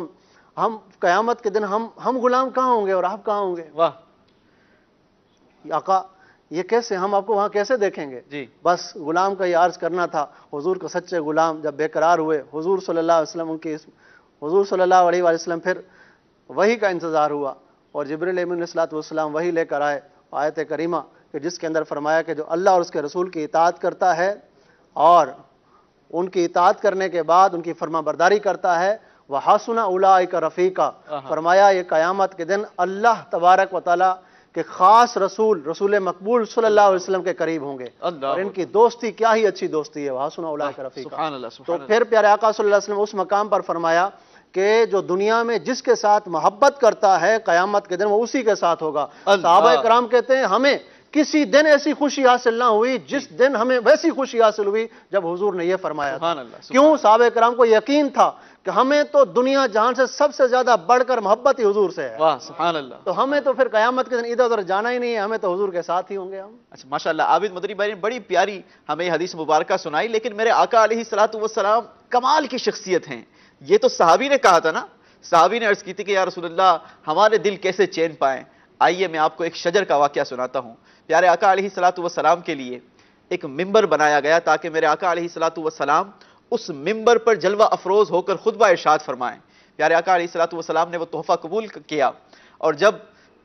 ہم قیامت کے دن ہم غلام کہاں ہوں گے اور آپ کہاں ہوں گے؟ واہ آقا یہ کیسے، ہم آپ کو وہاں کیسے دیکھیں گے؟ جی. بس غلام کا یہ عرض کرنا تھا. حضور کے سچے غلام جب بے قرار ہوئے، حضور صلی اللہ علیہ وسلم حضور صلی اللہ علیہ وسلم پھر وحی کا انتظار ہوا، اور جبریل امین علیہ الصلوۃ والسلام وحی لے کر آئے آیت کریمہ کہ جس کے اندر فرمایا کہ جو اللہ اور اس کے رسول کی اطاعت کرتا ہے اور ان کی اطاعت کرنے کے بعد ان کی فرما برداری کرتا ہے، وَحَسُنَ أُولَٰئِكَ رَفِيقًا، فرمایا یہ قیامت کے دن اللہ تبارک و تعالیٰ کہ خاص رسول مقبول صلی اللہ علیہ وسلم کے قریب ہوں گے، اور ان کی دوستی کیا ہی اچھی دوستی ہے. وَحَسُنَ أُولَٰئِكَ رَفِيقًا. تو پھر پیارے آقا صلی اللہ علیہ وسلم اس مقام پر فرمایا کہ جو دنیا میں جس کے ساتھ محبت کرتا ہے قیامت کے دن وہ اسی کے ساتھ ہوگا. صحابہ کرام کہتے ہیں ہمیں کسی دن ایسی خوشی حاصل نہ ہوئی جس دن ہمیں ویسی خوشی حاصل ہوئی جب حضور نے یہ فرمایا تھا. کیوں؟ صحابہ کرام کو یقین تھا کہ ہمیں تو دنیا جہان سے سب سے زیادہ بڑھ کر محبت ہی حضور سے ہے. واہ سبحان اللہ. تو ہمیں تو پھر قیامت کے دن ادھر ادھر جانا ہی نہیں ہے، ہمیں تو حضور کے ساتھ ہی ہوں گے ہم. اچھا ماشاءاللہ، عابد مدنی بھائی نے بڑی پیاری ہمیں یہ حدیث مبارکہ سنائی، لیکن میرے آقا علیہ الصلوۃ والسلام کمال کی شخصیت ہیں. یہ تو صحابی نے کہا تھا نا، صحابی نے عرض کی تھی کہ یا رسول اللہ ہمارے دل کیسے چین پائیں. آئیے میں آپ کو ایک شجر کا واقعہ سناتا ہوں. پیارے آقا علیہ الصلوۃ والسلام کے لیے ایک ممبر بنایا گیا تاکہ میرے آقا علیہ الصلوۃ والسلام اس ممبر پر جلوہ افروز ہو کر خطبہ ارشاد فرمائیں. پیارے آقا علیہ الصلوۃ والسلام نے وہ تحفہ قبول کیا، اور جب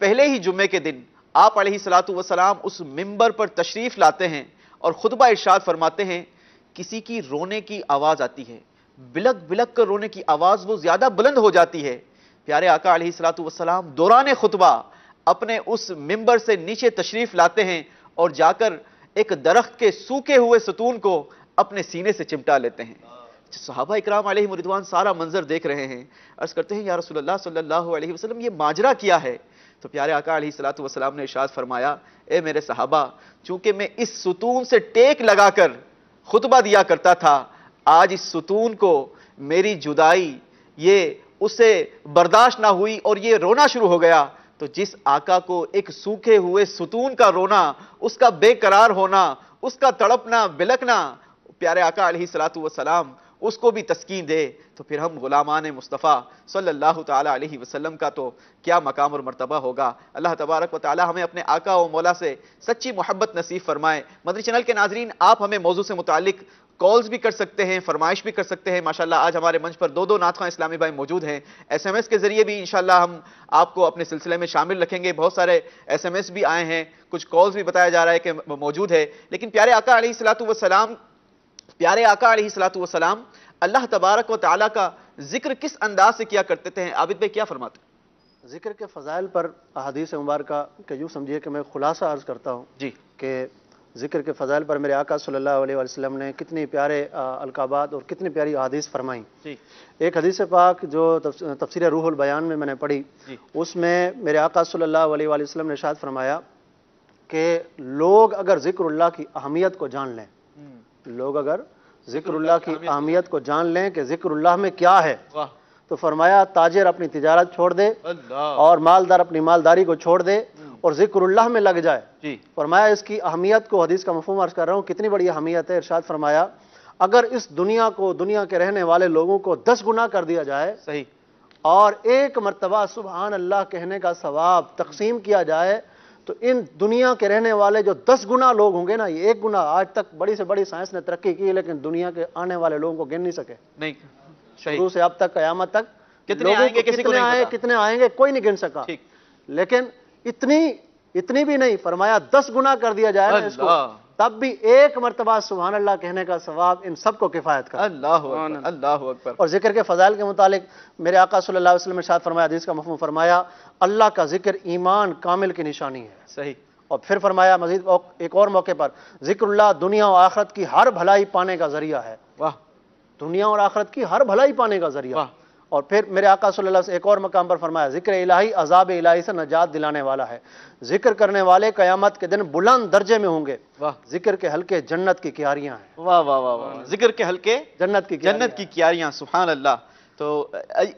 پہلے ہی جمعے کے دن آپ علیہ الصلوۃ والسلام اس ممبر پر تشریف لاتے ہیں اور خطبہ ارشاد فرماتے ہیں، کسی کی رونے کی آواز آتی ہے، بلک بلک کر رونے کی آواز وہ زیادہ بلند ہو جاتی ہے. پیارے آقا علیہ الصلوۃ والسلام دوران خطبہ اپنے اس ممبر سے نیچے تشریف لاتے ہیں اور جا کر ایک درخت کے سوکھے ہوئے ستون کو اپنے سینے سے چمٹا لیتے ہیں. صحابہ اکرام علیہم رضوان سارا منظر دیکھ رہے ہیں، عرض کرتے ہیں یا رسول اللہ صلی اللہ علیہ وسلم یہ ماجرا کیا ہے؟ تو پیارے آقا علیہ الصلوۃ والسلام نے ارشاد فرمایا، اے میرے صحابہ، چونکہ میں اس ستون سے ٹیک لگا کر خطبہ دیا کرتا تھا، آج اس ستون کو میری جدائی یہ اسے برداشت نہ ہوئی اور یہ رونا شروع ہو گیا. تو جس آقا کو ایک سوکھے ہوئے ستون کا رونا، اس کا بے قرار ہونا، اس کا تڑپنا بلکنا، پیارے آقا علیہ الصلوۃ والسلام اس کو بھی تسکین دے، تو پھر ہم غلامان مصطفیٰ صلی اللہ تعالی علیہ وسلم کا تو کیا مقام اور مرتبہ ہوگا. اللہ تبارک و تعالی ہمیں اپنے آقا و مولا سے سچی محبت نصیب فرمائے. مدنی چینل کے ناظرین، آپ ہمیں موضوع سے متعلق کالز بھی کر سکتے ہیں، فرمائش بھی کر سکتے ہیں. ماشاءاللہ آج ہمارے منچ پر دو نعت خواں اسلامی بھائی موجود ہیں. ایس ایم ایس کے ذریعے بھی انشاءاللہ ہم آپ کو اپنے سلسلے میں شامل رکھیں گے. بہت سارے ایس ایم ایس بھی آئے ہیں، کچھ کالز بھی بتایا جا رہا ہے کہ موجود ہے. لیکن پیارے آقا علیہ الصلوۃ والسلام اللہ تبارک و تعالیٰ کا ذکر کس انداز سے کیا کرتے تھے؟ عابد بھائی کیا فرماتے ہیں؟ ذکر کے فضائل پر احادیث مبارکہ کہ یوں سمجھیے کہ میں خلاصہ عرض کرتا ہوں جی کہ ذکر کے فضائل پر میرے آقا صلی اللہ علیہ وسلم نے کتنی پیارے القابات اور کتنی پیاری احادیث فرمائیں. ایک حدیث پاک جو تفسیر روح البیان میں نے پڑھی، اس میں میرے آقا صلی اللہ علیہ وسلم نے ارشاد فرمایا کہ لوگ اگر ذکر اللہ کی اہمیت کو جان لیں، لوگ اگر ذکر اللہ کی اہمیت کو جان لیں کہ ذکر اللہ میں کیا ہے، تو فرمایا تاجر اپنی تجارت چھوڑ دے اور مالدار اپنی مالداری کو چھوڑ دے اور ذکر اللہ میں لگ جائے. فرمایا اس کی اہمیت کو، حدیث کا مفہوم عرض کر رہا ہوں، کتنی بڑی اہمیت ہے. ارشاد فرمایا اگر اس دنیا کو، دنیا کے رہنے والے لوگوں کو 10 گنا کر دیا جائے صحیح اور ایک مرتبہ سبحان اللہ کہنے کا ثواب تقسیم کیا جائے، تو ان دنیا کے رہنے والے جو 10 گنا لوگ ہوں گے نا، یہ 1 گنا آج تک بڑی سے بڑی سائنس نے ترقی کی لیکن دنیا کے آنے والے لوگوں کو گن نہیں سکے. نہیں شروع سے اب تک قیامت تک کتنے آئیں گے، کتنے آئیں گے کوئی نہیں گن سکا. لیکن اتنی بھی نہیں، فرمایا 10 گنا کر دیا جائے نا اس کو، تب بھی ایک مرتبہ سبحان اللہ کہنے کا ثواب ان سب کو کفایت کرے. اللہ اکبر. اور ذکر کے فضائل کے متعلق میرے آقا صلی اللہ علیہ وسلم نے ارشاد فرمایا، حدیث کا مفہوم فرمایا اللہ کا ذکر ایمان کامل کی نشانی ہے. صحیح. اور پھر فرمایا مزید ایک اور موقع پر، ذکر اللہ دنیا و آخرت کی ہر بھلائی پانے کا ذریعہ ہے. واہ. دنیا اور آخرت کی ہر بھلائی پانے کا ذریعہ. اور پھر میرے آقا صلی اللہ علیہ وسلم ایک اور مقام پر فرمایا ذکر الہی عذاب الہی سے نجات دلانے والا ہے، ذکر کرنے والے قیامت کے دن بلند درجے میں ہوں گے، ذکر کے حلقے جنت کی کیاریاں ہیں۔ واہ واہ واہ واہ، ذکر کے حلقے جنت کی کیاریاں، سبحان اللہ۔ تو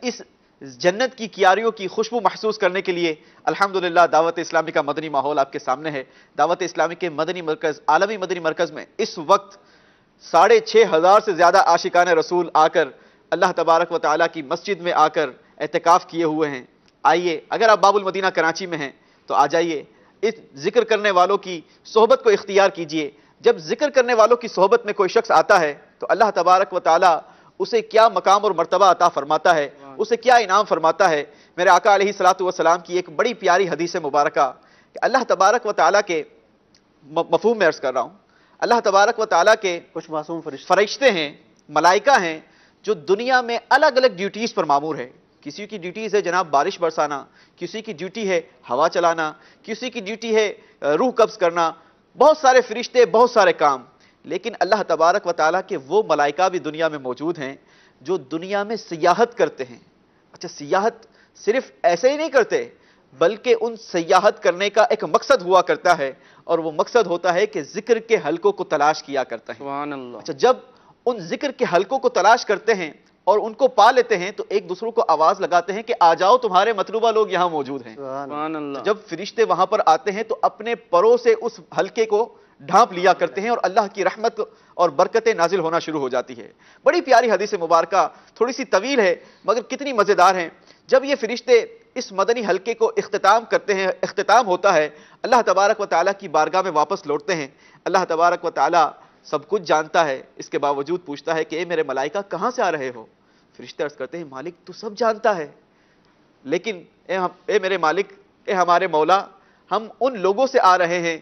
اس جنت کی کیاریوں کی خوشبو محسوس کرنے کے لیے الحمدللہ دعوت اسلامی کا مدنی ماحول آپ کے سامنے ہے۔ دعوت اسلامی کے مدنی مرکز، عالمی مدنی مرکز میں اس وقت 6,500 سے زیادہ عاشقان رسول آ کر اللہ تبارک و تعالیٰ کی مسجد میں آ کر اعتکاف کیے ہوئے ہیں۔ آئیے، اگر آپ باب المدینہ کراچی میں ہیں تو آ جائیے، اس ذکر کرنے والوں کی صحبت کو اختیار کیجئے۔ جب ذکر کرنے والوں کی صحبت میں کوئی شخص آتا ہے تو اللہ تبارک و تعالیٰ اسے کیا مقام اور مرتبہ عطا فرماتا ہے، اسے کیا انعام فرماتا ہے۔ میرے آقا علیہ الصلوۃ والسلام کی ایک بڑی پیاری حدیث مبارکہ کہ اللہ تبارک و تعالیٰ کے مفہوم میں عرض کر رہا ہوں، اللہ تبارک و تعالیٰ کے کچھ معصوم فرشتے ہیں، ملائکہ ہیں جو دنیا میں الگ الگ ڈیوٹیز پر مامور ہے۔ کسی کی ڈیوٹیز ہے جناب بارش برسانا، کسی کی ڈیوٹی ہے ہوا چلانا، کسی کی ڈیوٹی ہے روح قبض کرنا، بہت سارے فرشتے، بہت سارے کام۔ لیکن اللہ تبارک و تعالیٰ کے وہ ملائکہ بھی دنیا میں موجود ہیں جو دنیا میں سیاحت کرتے ہیں۔ اچھا، سیاحت صرف ایسے ہی نہیں کرتے، بلکہ ان سیاحت کرنے کا ایک مقصد ہوا کرتا ہے، اور وہ مقصد ہوتا ہے کہ ذکر کے حلقوں کو تلاش کیا کرتا ہے۔ سبحان اللہ۔ اچھا، جب ان ذکر کے حلقوں کو تلاش کرتے ہیں اور ان کو پا لیتے ہیں تو ایک دوسروں کو آواز لگاتے ہیں کہ آ جاؤ، تمہارے مطلوبہ لوگ یہاں موجود ہیں۔ سبحان اللہ۔ جب فرشتے وہاں پر آتے ہیں تو اپنے پروں سے اس حلقے کو ڈھانپ لیا کرتے ہیں اور اللہ کی رحمت اور برکتیں نازل ہونا شروع ہو جاتی ہے۔ بڑی پیاری حدیث مبارکہ، تھوڑی سی طویل ہے مگر کتنی مزیدار ہیں۔ جب یہ فرشتے اس مدنی حلقے کو اختتام کرتے ہیں، اختتام ہوتا ہے، اللہ تبارک و تعالیٰ کی بارگاہ میں واپس لوٹتے ہیں۔ اللہ تبارک و تعالیٰ سب کچھ جانتا ہے، اس کے باوجود پوچھتا ہے کہ اے میرے ملائکہ کہاں سے آ رہے ہو؟ فرشتے عرض کرتے ہیں مالک تو سب جانتا ہے، لیکن اے میرے مالک، اے ہمارے مولا، ہم ان لوگوں سے آ رہے ہیں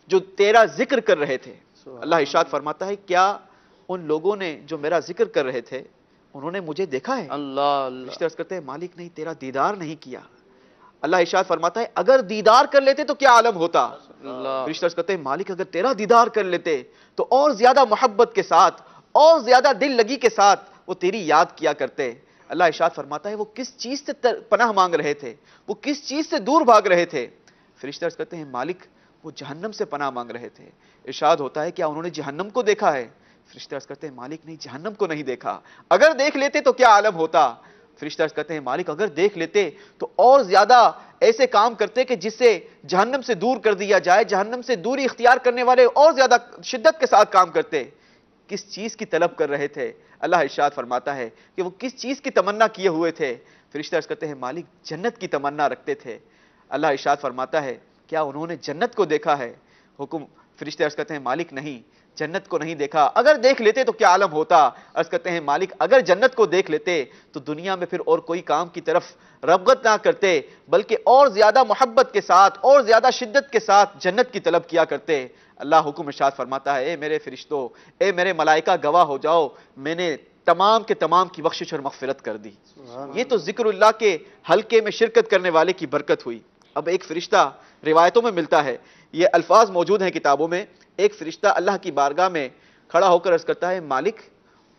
جو تیرا ذکر کر رہے تھے۔ اللہ ارشاد فرماتا ہے کیا ان لوگوں نے جو میرا ذکر کر رہے تھے انہوں نے مجھے دیکھا ہے؟ اللہ فرشتے عرض کرتے ہیں مالک نہیں، تیرا دیدار نہیں کیا۔ اللہ ارشاد فرماتا ہے اگر دیدار کر لیتے تو کیا عالم ہوتا؟ فرشتے عرض کرتے ہیں مالک اگر تیرا دیدار کر لیتے تو اور زیادہ محبت کے ساتھ، اور زیادہ دل لگی کے ساتھ وہ تیری یاد کیا کرتے۔ اللہ ارشاد فرماتا ہے وہ کس چیز سے پناہ مانگ رہے تھے، وہ کس چیز سے دور بھاگ رہے تھے؟ فرشتے عرض کرتے ہیں مالک وہ جہنم سے پناہ مانگ رہے تھے۔ ارشاد ہوتا ہے کیا انہوں نے جہنم کو دیکھا ہے؟ فرشتے عرض کرتے ہیں مالک نہیں، جہنم کو نہیں دیکھا، اگر دیکھ لیتے تو کیا عالم ہوتا؟ فرشتے عرض کرتے ہیں مالک اگر دیکھ لیتے تو اور زیادہ ایسے کام کرتے کہ جس سے جہنم سے دور کر دیا جائے، جہنم سے دوری اختیار کرنے والے اور زیادہ شدت کے ساتھ کام کرتے۔ کس چیز کی طلب کر رہے تھے؟ اللہ ارشاد فرماتا ہے کہ وہ کس چیز کی تمنا کیے ہوئے تھے؟ فرشتے عرض کرتے ہیں مالک جنت کی تمنا رکھتے تھے۔ اللہ ارشاد فرماتا ہے کیا انہوں نے جنت کو دیکھا ہے؟ حکم فرشتے عرض کرتے ہیں مالک نہیں، جنت کو نہیں دیکھا، اگر دیکھ لیتے تو کیا عالم ہوتا؟ عرض کرتے ہیں مالک اگر جنت کو دیکھ لیتے تو دنیا میں پھر اور کوئی کام کی طرف رغبت نہ کرتے، بلکہ اور زیادہ محبت کے ساتھ، اور زیادہ شدت کے ساتھ جنت کی طلب کیا کرتے۔ اللہ حکم ارشاد فرماتا ہے اے میرے فرشتوں، اے میرے ملائکہ گواہ ہو جاؤ، میں نے تمام کے تمام کی بخشش اور مغفرت کر دی۔ یہ تو ذکر اللہ کے حلقے میں شرکت کرنے والے کی برکت ہوئی۔ اب ایک فرشتہ روایتوں میں ملتا ہے، یہ الفاظ موجود ہیں کتابوں میں، ایک فرشتہ اللہ کی بارگاہ میں کھڑا ہو کر عرض کرتا ہے مالک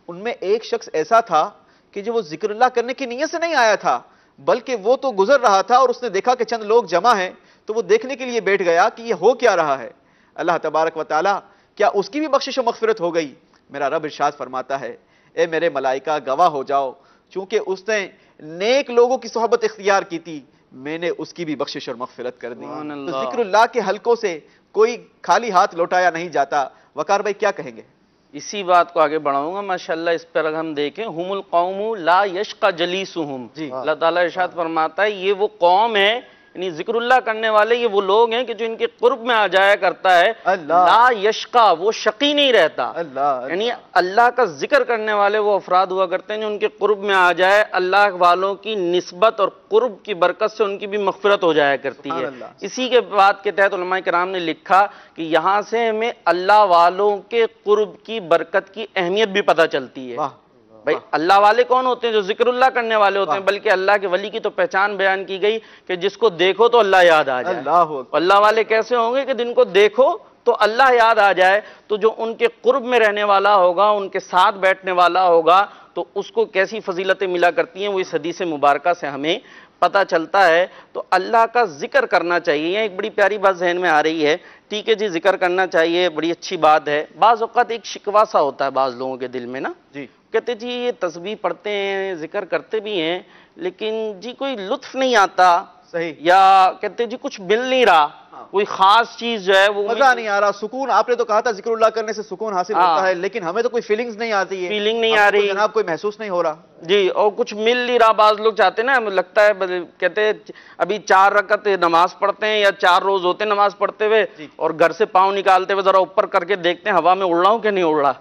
ان میں ایک شخص ایسا تھا کہ جو وہ ذکر اللہ کرنے کی نیت سے نہیں آیا تھا، بلکہ وہ تو گزر رہا تھا اور اس نے دیکھا کہ چند لوگ جمع ہیں تو وہ دیکھنے کے لیے بیٹھ گیا کہ یہ ہو کیا رہا ہے۔ اللہ تبارک و تعالیٰ کیا اس کی بھی بخشش و مغفرت ہو گئی؟ میرا رب ارشاد فرماتا ہے اے میرے ملائکہ گواہ ہو جاؤ، چونکہ اس نے نیک لوگوں کی صحبت اختیار کی تھی، میں نے اس کی بھی بخشش اور مغفرت کر دی۔ تو ذکر اللہ کے حلقوں سے کوئی خالی ہاتھ لوٹایا نہیں جاتا۔ وقار بھائی کیا کہیں گے؟ اسی بات کو آگے بڑھاؤں گا ماشاءاللہ۔ اس پر اگر ہم دیکھیں ہم القوم لا یشقى جلیسہم، اللہ تعالیٰ ارشاد فرماتا ہے یہ وہ قوم ہے، یعنی ذکر اللہ کرنے والے یہ وہ لوگ ہیں کہ جو ان کے قرب میں آ جایا کرتا ہے لا یشقى، وہ شقی نہیں رہتا۔ یعنی اللہ کا ذکر کرنے والے وہ افراد ہوا کرتے ہیں جو ان کے قرب میں آ جائے، اللہ والوں کی نسبت اور قرب کی برکت سے ان کی بھی مغفرت ہو جایا کرتی ہے۔ اسی کے بات کے تحت علماء کرام نے لکھا کہ یہاں سے ہمیں اللہ والوں کے قرب کی برکت کی اہمیت بھی پتہ چلتی ہے۔ بھائی اللہ والے کون ہوتے ہیں؟ جو ذکر اللہ کرنے والے ہوتے ہیں، بلکہ اللہ کے ولی کی تو پہچان بیان کی گئی کہ جس کو دیکھو تو اللہ یاد آ جائے۔ اللہ والے کیسے ہوں گے کہ جن کو دیکھو تو اللہ یاد آ جائے۔ تو جو ان کے قرب میں رہنے والا ہوگا، ان کے ساتھ بیٹھنے والا ہوگا، تو اس کو کیسی فضیلتیں ملا کرتی ہیں وہ اس حدیث مبارکہ سے ہمیں پتہ چلتا ہے. تو اللہ کا ذکر کرنا چاہیے. ایک بڑی پیاری بات ذہن میں آ رہی ہے. ٹھیک ہے جی ذکر کرنا چاہیے, بڑی اچھی بات ہے. بعض اوقات ایک شکوہ سا ہوتا ہے بعض لوگوں کے دل میں نا, جی کہتے جی یہ تسبیح پڑھتے ہیں ذکر کرتے بھی ہیں لیکن جی کوئی لطف نہیں آتا, صحیح, یا کہتے جی کچھ مل نہیں رہا, کوئی خاص چیز جو ہے وہ مزہ نہیں آ رہا, سکون. آپ نے تو کہا تھا ذکر اللہ کرنے سے سکون حاصل ہوتا ہے, لیکن ہمیں تو کوئی فیلنگز نہیں آتی ہے, فیلنگ نہیں آ رہی جناب, کوئی محسوس نہیں ہو رہا جی, اور کچھ مل نہیں رہا. بعض لوگ چاہتے ہیں نا, لگتا ہے کہتے ہیں ابھی 4 رکعت نماز پڑھتے ہیں یا 4 روز ہوتے ہیں نماز پڑھتے ہوئے, اور گھر سے پاؤں نکالتے ہوئے ذرا اوپر کر کے دیکھتے ہیں ہوا میں اڑ رہا ہوں کہ نہیں اڑ رہا.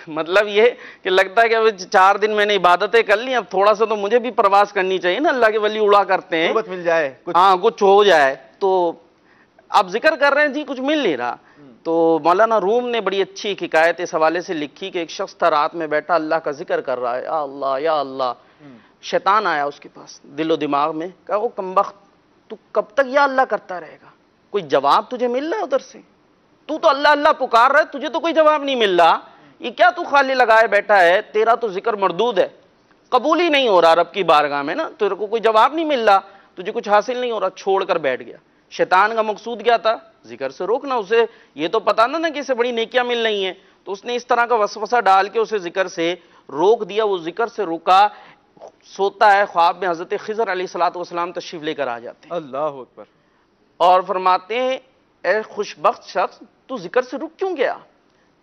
مطلب یہ کہ لگتا ہے کہ اب 4 دن میں نے عبادتیں کر لی, اب تھوڑا سا تو مجھے بھی پرواز کرنی چاہیے نا. اللہ کے ولی اڑا کرتے ہیں, مل جائے, ہاں کچھ ہو جائے. تو آپ ذکر کر رہے ہیں جی کچھ مل نہیں رہا. تو مولانا روم نے بڑی اچھی ایک حکایت اس حوالے سے لکھی کہ ایک شخص تھا رات میں بیٹھا اللہ کا ذکر کر رہا ہے, یا اللہ یا اللہ. شیطان آیا اس کے پاس دل و دماغ میں, کہا وہ کمبخت تو کب تک یا اللہ کرتا رہے گا, کوئی جواب تجھے مل رہا ہے ادھر سے, تو اللہ اللہ پکار رہا ہے, تجھے تو کوئی جواب نہیں مل رہا, یہ کیا تو خالی لگائے بیٹھا ہے, تیرا تو ذکر مردود ہے, قبول ہی نہیں ہو رہا رب کی بارگاہ میں نا, تیرے کو کوئی جواب نہیں مل رہا, تجھے کچھ حاصل نہیں ہو رہا. چھوڑ کر بیٹھ گیا. شیطان کا مقصود کیا تھا, ذکر سے روکنا. اسے یہ تو پتا نا کہ اسے بڑی نیکیاں مل رہی ہیں, تو اس نے اس طرح کا وسوسہ ڈال کے اسے ذکر سے روک دیا. وہ ذکر سے رکا, سوتا ہے, خواب میں حضرت خضر علیہ الصلوۃ والسلام تشریف لے کر آ جاتے ہیں, اللہ اکبر, اور فرماتے ہیں اے خوش بخت شخص تو ذکر سے رک کیوں گیا.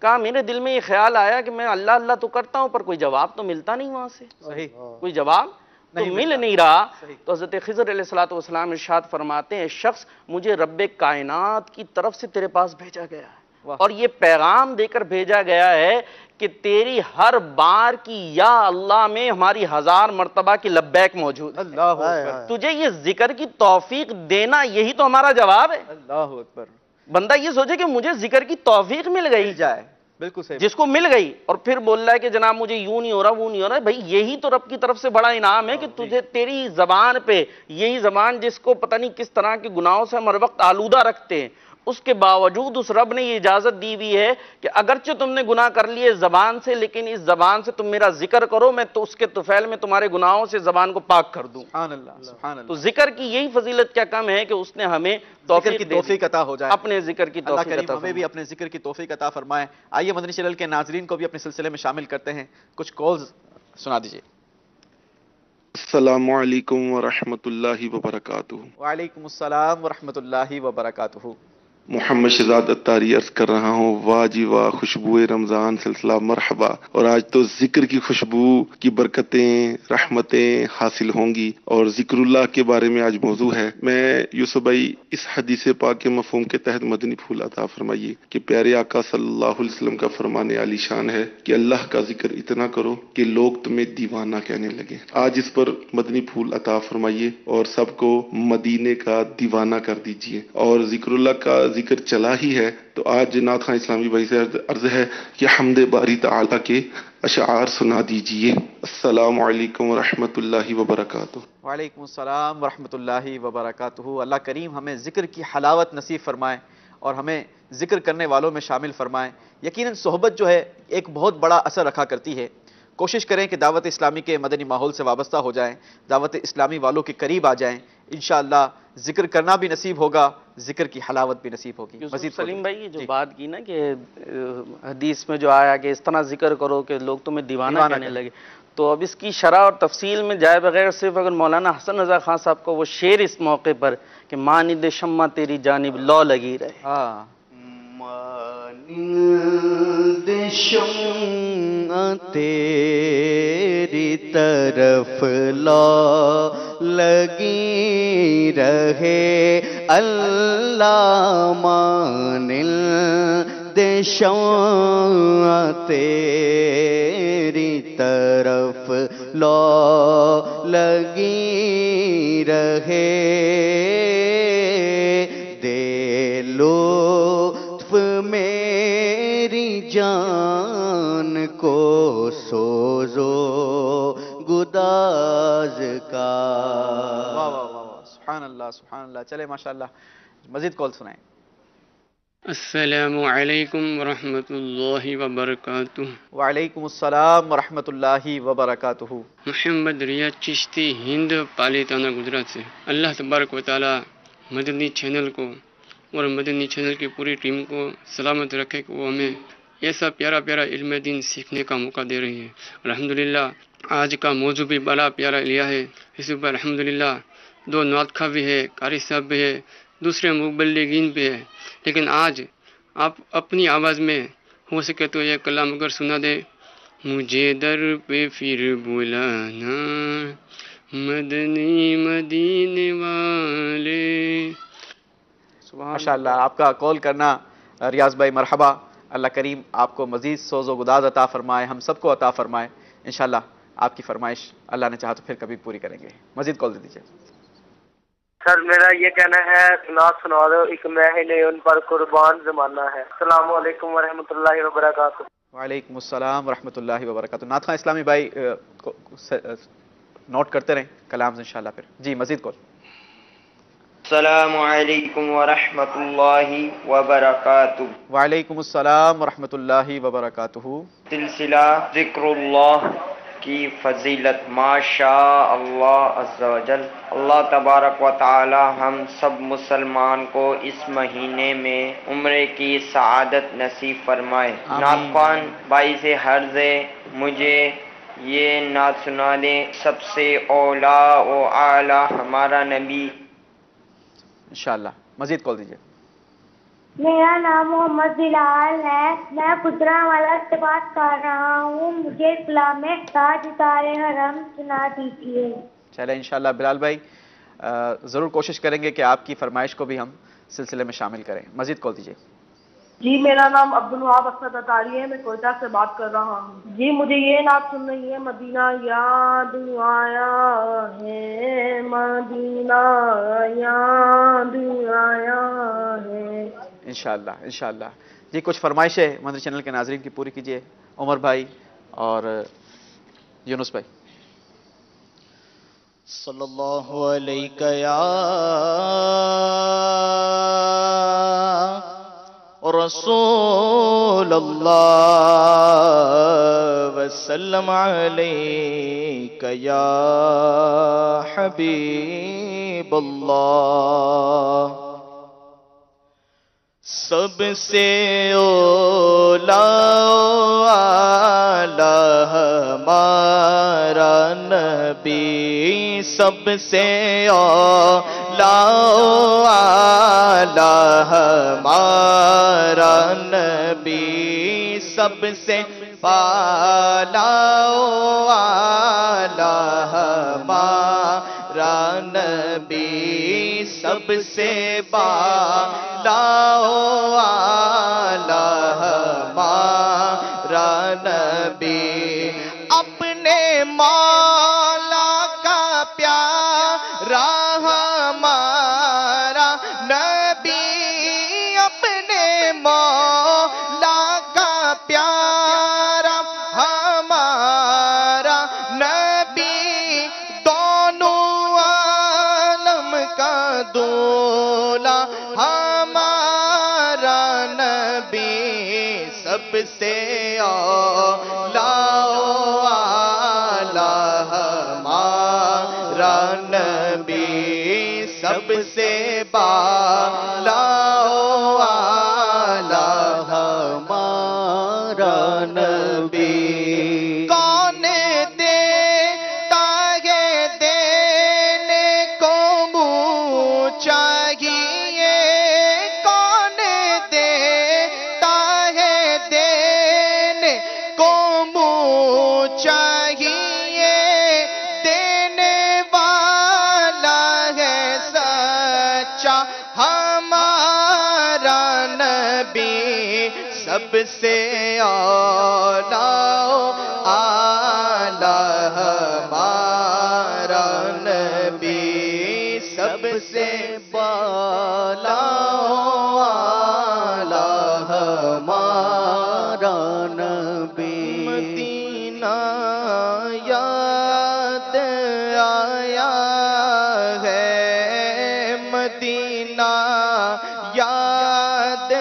کہا میرے دل میں یہ خیال آیا کہ میں اللہ اللہ تو کرتا ہوں پر کوئی جواب تو ملتا نہیں وہاں سے, صحیح, کوئی جواب تو مل نہیں رہا. تو حضرت خضر علیہ الصلوۃ والسلام ارشاد فرماتے ہیں شخص مجھے رب کائنات کی طرف سے تیرے پاس بھیجا گیا ہے, اور یہ پیغام دے کر بھیجا گیا ہے کہ تیری ہر بار کی یا اللہ میں ہماری 1000 مرتبہ کی لبیک موجود ہے. اللہ اکبر, تجھے یہ ذکر کی توفیق دینا یہی تو ہمارا جواب ہے. اللہ اکبر. بندہ یہ سوچے کہ مجھے ذکر کی توفیق مل گئی جائے, بالکل صحیح, جس کو مل گئی, اور پھر بول رہا ہے کہ جناب مجھے یوں نہیں ہو رہا وہ نہیں ہو رہا. بھائی یہی تو رب کی طرف سے بڑا انعام ہے کہ تجھے تیری زبان پہ, یہی زبان جس کو پتہ نہیں کس طرح کے گناہوں سے ہم ہر وقت آلودہ رکھتے ہیں, اس کے باوجود اس رب نے یہ اجازت دی ہوئی ہے کہ اگرچہ تم نے گناہ کر لیے زبان سے, لیکن اس زبان سے تم میرا ذکر کرو, میں تو اس کے طفیل میں تمہارے گناہوں سے زبان کو پاک کر دوں. سبحان اللہ, سبحان اللہ. تو ذکر کی یہی فضیلت کیا کم ہے کہ اس نے ہمیں توفیق عطا ہو جائے, اپنے ذکر کی اللہ توفیق کریم عطا ہمیں بھی اپنے ذکر کی توفیق عطا فرمائے. آئیے مدنی چینل کے ناظرین کو بھی اپنے سلسلے میں شامل کرتے ہیں, کچھ کالز سنا دیجیے. السلام علیکم ورحمۃ اللہ وبرکاتہ. وعلیکم السلام ورحمۃ اللہ وبرکاتہ. محمد شہزاد اتاری عرض کر رہا ہوں, واہ جی واہ, خوشبو رمضان سلسلہ مرحبا. اور آج تو ذکر کی خوشبو کی برکتیں رحمتیں حاصل ہوں گی, اور ذکر اللہ کے بارے میں آج موضوع ہے. میں یوسف بھائی اس حدیث پاک کے مفہوم کے تحت مدنی پھول عطا فرمائیے کہ پیارے آقا صلی اللہ علیہ وسلم کا فرمان عالی شان ہے کہ اللہ کا ذکر اتنا کرو کہ لوگ تمہیں دیوانہ کہنے لگے. آج اس پر مدنی پھول عطا فرمائیے اور سب کو مدینے کا دیوانہ کر دیجیے. اور ذکر اللہ کا ذکر چلا ہی ہے تو آج نعت خواں اسلامی بھائی سے عرض ہے کہ حمد باری تعالیٰ کے اشعار سنا دیجیے. السلام علیکم ورحمۃ اللہ وبرکاتہ. وعلیکم السلام ورحمۃ اللہ وبرکاتہ. اللہ کریم ہمیں ذکر کی حلاوت نصیب فرمائے اور ہمیں ذکر کرنے والوں میں شامل فرمائے. یقیناً صحبت جو ہے ایک بہت بڑا اثر رکھا کرتی ہے. کوشش کریں کہ دعوت اسلامی کے مدنی ماحول سے وابستہ ہو جائیں, دعوت اسلامی والوں کے قریب آ جائیں. انشاءاللہ ذکر کرنا بھی نصیب ہوگا, ذکر کی حلاوت بھی نصیب ہوگی. مزید سلیم بھائی جو بات کی نا کہ حدیث میں جو آیا کہ اس طرح ذکر کرو کہ لوگ تمہیں دیوانہ کہنے لگے, تو اب اس کی شرح اور تفصیل میں جائے بغیر صرف اگر مولانا حسن رضا خان صاحب کو وہ شعر اس موقع پر کہ مانند شمع تیری جانب لو لگی رہے, مانند شمع تیری طرف لو لگی رہے, اللہ مانند شمع تیری طرف لو لگی رہے, دے لطف میری جان کو سوزو گداز کا. واہ واہ واہ, سبحان اللہ سبحان اللہ. چلے ماشاءاللہ, مزید کال سنائیں. السلام علیکم ورحمۃ اللہ وبرکاتہ. وعلیکم السلام ورحمۃ اللہ وبرکاتہ. محمد ریاض چشتی ہند پالیتانہ گجرات سے. اللہ تبارک و تعالی مدنی چینل کو اور مدنی چینل کی پوری ٹیم کو سلامت رکھے کہ وہ ہمیں ایسا پیارا پیارا علم دین سیکھنے کا موقع دے رہی ہے. الحمدللہ آج کا موضوع بھی بڑا پیارا لیا ہے. اس پر الحمدللہ 2 نعت خواں بھی ہے، قاری صاحب بھی ہے، دوسرے مبلغین بھی ہے. لیکن آج آپ اپنی آواز میں ہو سکے تو یہ کلام اگر سنا دے. مجھے در پہ پھر بلانا مدنی مدینے والے. ماشاء اللہ، آپ کا کال کرنا ریاض بھائی مرحبا. اللہ کریم آپ کو مزید سوز و گداز عطا فرمائے، ہم سب کو عطا فرمائے. انشاءاللہ آپ کی فرمائش اللہ نے چاہا تو پھر کبھی پوری کریں گے. مزید کال دے دیجیے. سر میرا یہ کہنا ہے نعت سنا دو، ایک میں ہی نہیں ان پر قربان زمانہ ہے. السلام علیکم ورحمۃ اللہ وبرکاتہ. وعلیکم السلام ورحمۃ اللہ وبرکاتہ. نعت خواں اسلامی بھائی نوٹ کرتے رہیں کلام انشاءاللہ. پھر جی مزید کال. السلام علیکم ورحمۃ اللہ وبرکاتہ. وعلیکم السلام ورحمۃ اللہ وبرکاتہ. سلسلہ ذکر اللہ کی فضیلت ماشاء اللہ عز و جل. اللہ تبارک و تعالی ہم سب مسلمان کو اس مہینے میں عمرے کی سعادت نصیب فرمائے. نعت خوان بھائی سے عرض ہے مجھے یہ نعت سنا دیں. سب سے اولا و اعلیٰ ہمارا نبی. انشاءاللہ مزید کال دیجیے. میرا نام محمد بلال ہے، میں پترا والا سے بات کر رہا ہوں. مجھے اسلام میں تاج اتارے حرم سنا دیجیے. چلے انشاءاللہ بلال بھائی ضرور کوشش کریں گے کہ آپ کی فرمائش کو بھی ہم سلسلے میں شامل کریں. مزید کال دیجیے. جی میرا نام عبدالوہاب اسد اطاری ہے، میں کوئٹہ سے بات کر رہا ہوں. جی مجھے یہ نعت سن رہی ہے. مدینہ یاد آیا ہے، مدینہ یاد آیا ہے. انشاءاللہ انشاءاللہ. جی کچھ فرمائشیں مدنی چینل کے ناظرین کی پوری کیجیے. عمر بھائی اور یونس بھائی. صلی اللہ علیہ یا رسول اللہ وسلم علیک یا حبیب اللہ. سب سے اولا اعلیٰ ہمارا نبی. سب سے اولا اعلیٰ ہمارا نبی. سب سے بالا اعلیٰ ہمارا نبی. سب سے بالا اعلیٰ ہمارا نبی. اپنے مولا کا پیارا ہمارا نبی. اپنے مولا کا پیارا ہمارا نبی. دونوں عالم کا دولا ہمارا نبی. سب سے اولا اعلیٰ ہمارا نبی. سب سے بالا اعلیٰ ہمارا نبی. کون دیتا ہے دینے کو منہ چاہیے. کون دیتا ہے دینے کو منہ چاہیے. دینے والا ہے سچا ہمارا نبی. سب سے اولا اعلیٰ ہمارا نبی. سب سے بالا اعلیٰ ہمارا نبی. مدینہ یاد آیا ہے، مدینہ یاد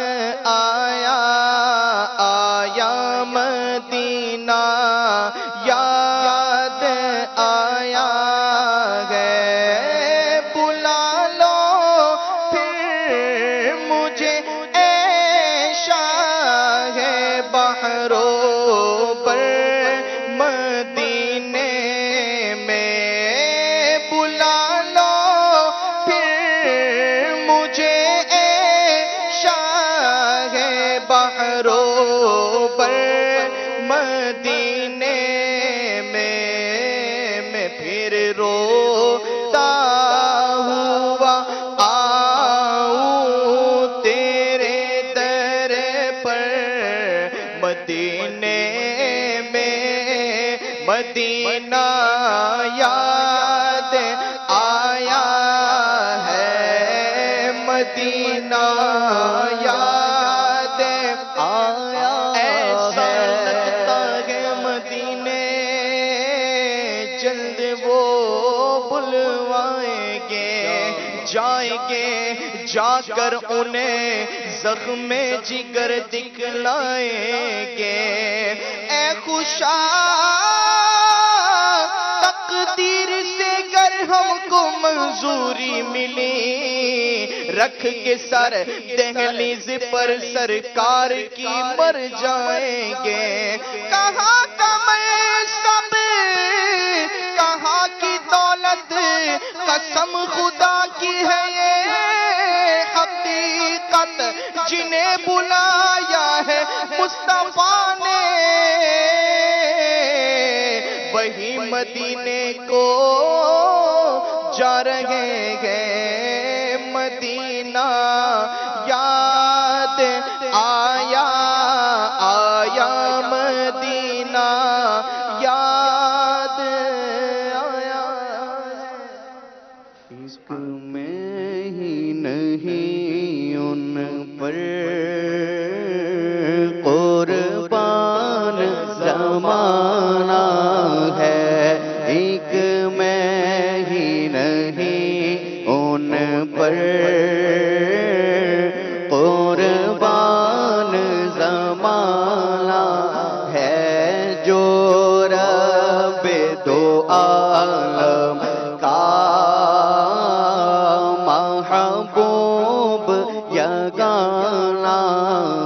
مدینہ یاد آیا ایسا لگتا ہے مدینے جلد وہ بلوائیں گے جائیں گے جا کر انہیں زخم جگر دکھلائیں گے اے خوشا تقدیر سے گر ہم کو منظوری ملی رکھ کے سر دہلیز پر سرکار کی مر جائیں گے کہاں کا میں سب کہاں کی دولت قسم خدا کی ہے یہ حقیقت جنہیں بلایا ہے مصطفیٰ نے وہی مدینے کو جا رہے ہیں مدینہ یاد آیا آیا مدینہ یاد آیا عشق میں ہی نہیں ان پر قربان زمانہ ہے ایک میں ہی نہیں ان پر قربان زمانہ ہے جو رب دو عالم کا محبوب یگانہ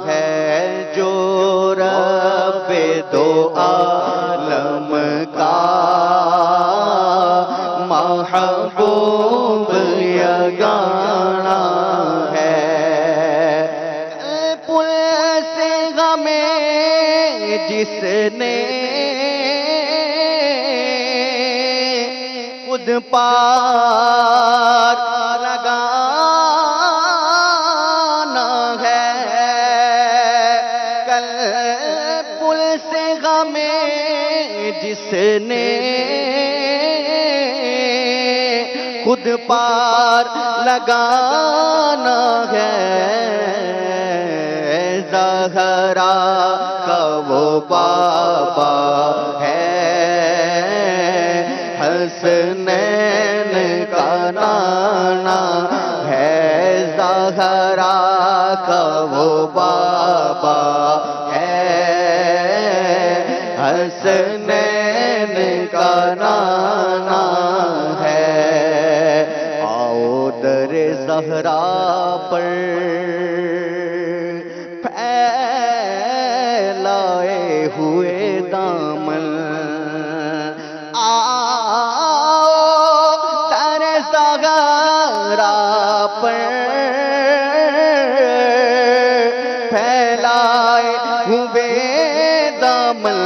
ہے جو رب دو عالم کا محبوب یگانہ ہے پل سے غمیں جس نے خود پار لگانا ہے کل پل سے غمیں جس نے خود پار لگانا ہے زہرا کا وہ بابا ہے حسنین کا نانا ہے زہرا کا وہ بابا ہے حسنین کا نانا ہے آؤ در زہرا پر پھیلائے ہوئے دامن آؤ در زہرا پر پھیلائے ہوئے دامن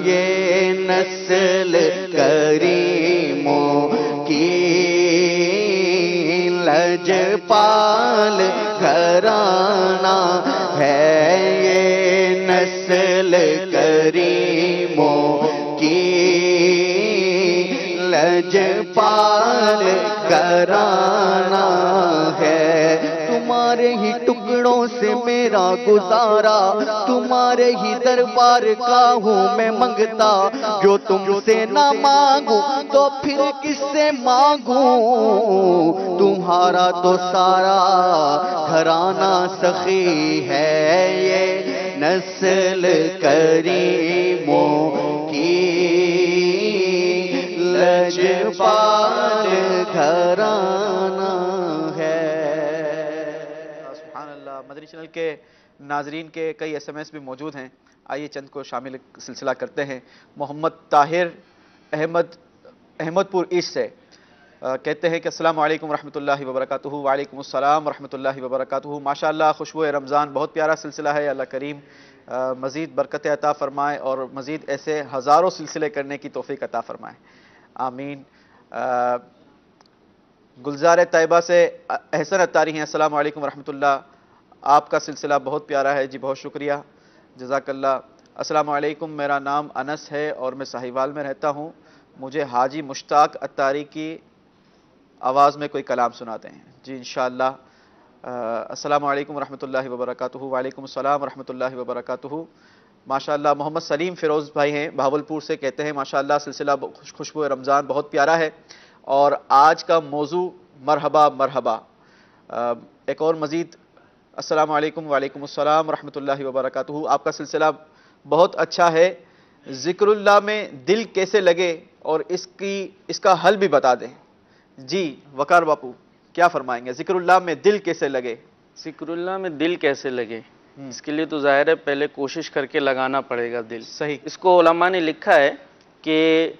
یہ نسل کریموں کی لجپال گھرانہ ہے یہ نسل کریموں کی لجپال گھرانہ ہے تمہارے ہی ٹکڑوں سے میرا گزارا تمہارے ہی دربار کا ہوں میں منگتا جو تم سے نہ مانگوں تو پھر کس سے مانگوں تمہارا تو سارا گھرانہ سخی ہے یہ نسل کریموں کی لجپال گھرانہ ہے سبحان اللہ مدنی چینل کے ناظرین کے کئی ایس ایم ایس بھی موجود ہیں آئیے چند کو شامل سلسلہ کرتے ہیں محمد طاہر احمد پور ایسٹ سے کہتے ہیں کہ السلام علیکم ورحمۃ اللہ وبرکاتہ وعلیکم السلام ورحمۃ اللہ وبرکاتہ ماشاءاللہ خوشبو رمضان بہت پیارا سلسلہ ہے اللہ کریم مزید برکت عطا فرمائے اور مزید ایسے ہزاروں سلسلے کرنے کی توفیق عطا فرمائے آمین گلزار طیبہ سے احسن اتاری ہیں السلام علیکم ورحمۃ اللہ آپ کا سلسلہ بہت پیارا ہے جی بہت شکریہ جزاک اللہ السلام علیکم میرا نام انس ہے اور میں ساہیوال میں رہتا ہوں مجھے حاجی مشتاق اتاری کی آواز میں کوئی کلام سناتے ہیں. جی انشاءاللہ. السلام علیکم ورحمۃ اللہ وبرکاتہ. وعلیکم السلام ورحمۃ اللہ وبرکاتہ. ماشاءاللہ محمد سلیم فیروز بھائی ہیں بہاولپور سے، کہتے ہیں ماشاءاللہ سلسلہ خوشبو رمضان بہت پیارا ہے اور آج کا موضوع مرحبا مرحبا. ایک اور مزید السلام علیکم. وعلیکم السلام ورحمۃ اللہ وبرکاتہ. آپ کا سلسلہ بہت اچھا ہے. ذکر اللہ میں دل کیسے لگے اور اس کا حل بھی بتا دیں. جی وقار باپو کیا فرمائیں گے؟ ذکر اللہ میں دل کیسے لگے؟ ذکر اللہ میں دل کیسے لگے، اس کے لیے تو ظاہر ہے پہلے کوشش کر کے لگانا پڑے گا دل. صحیح. اس کو علماء نے لکھا ہے کہ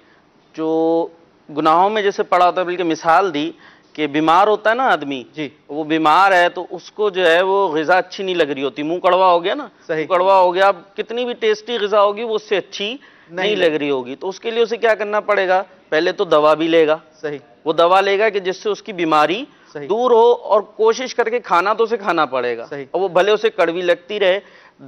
جو گناہوں میں جیسے پڑا ہوتا ہے، بلکہ مثال دی کہ بیمار ہوتا ہے نا آدمی، جی وہ بیمار ہے تو اس کو جو ہے وہ غذا اچھی نہیں لگ رہی ہوتی، منہ کڑوا ہو گیا نا، صحیح کڑوا ہو گیا، اب کتنی بھی ٹیسٹی غذا ہوگی وہ اس سے اچھی نہیں لگ رہی ہوگی، تو اس کے لیے اسے کیا کرنا پڑے گا؟ پہلے تو دوا بھی لے گا. صحیح. وہ دوا لے گا کہ جس سے اس کی بیماری دور ہو، اور کوشش کر کے کھانا تو اسے کھانا پڑے گا، اور وہ بھلے اسے کڑوی لگتی رہے،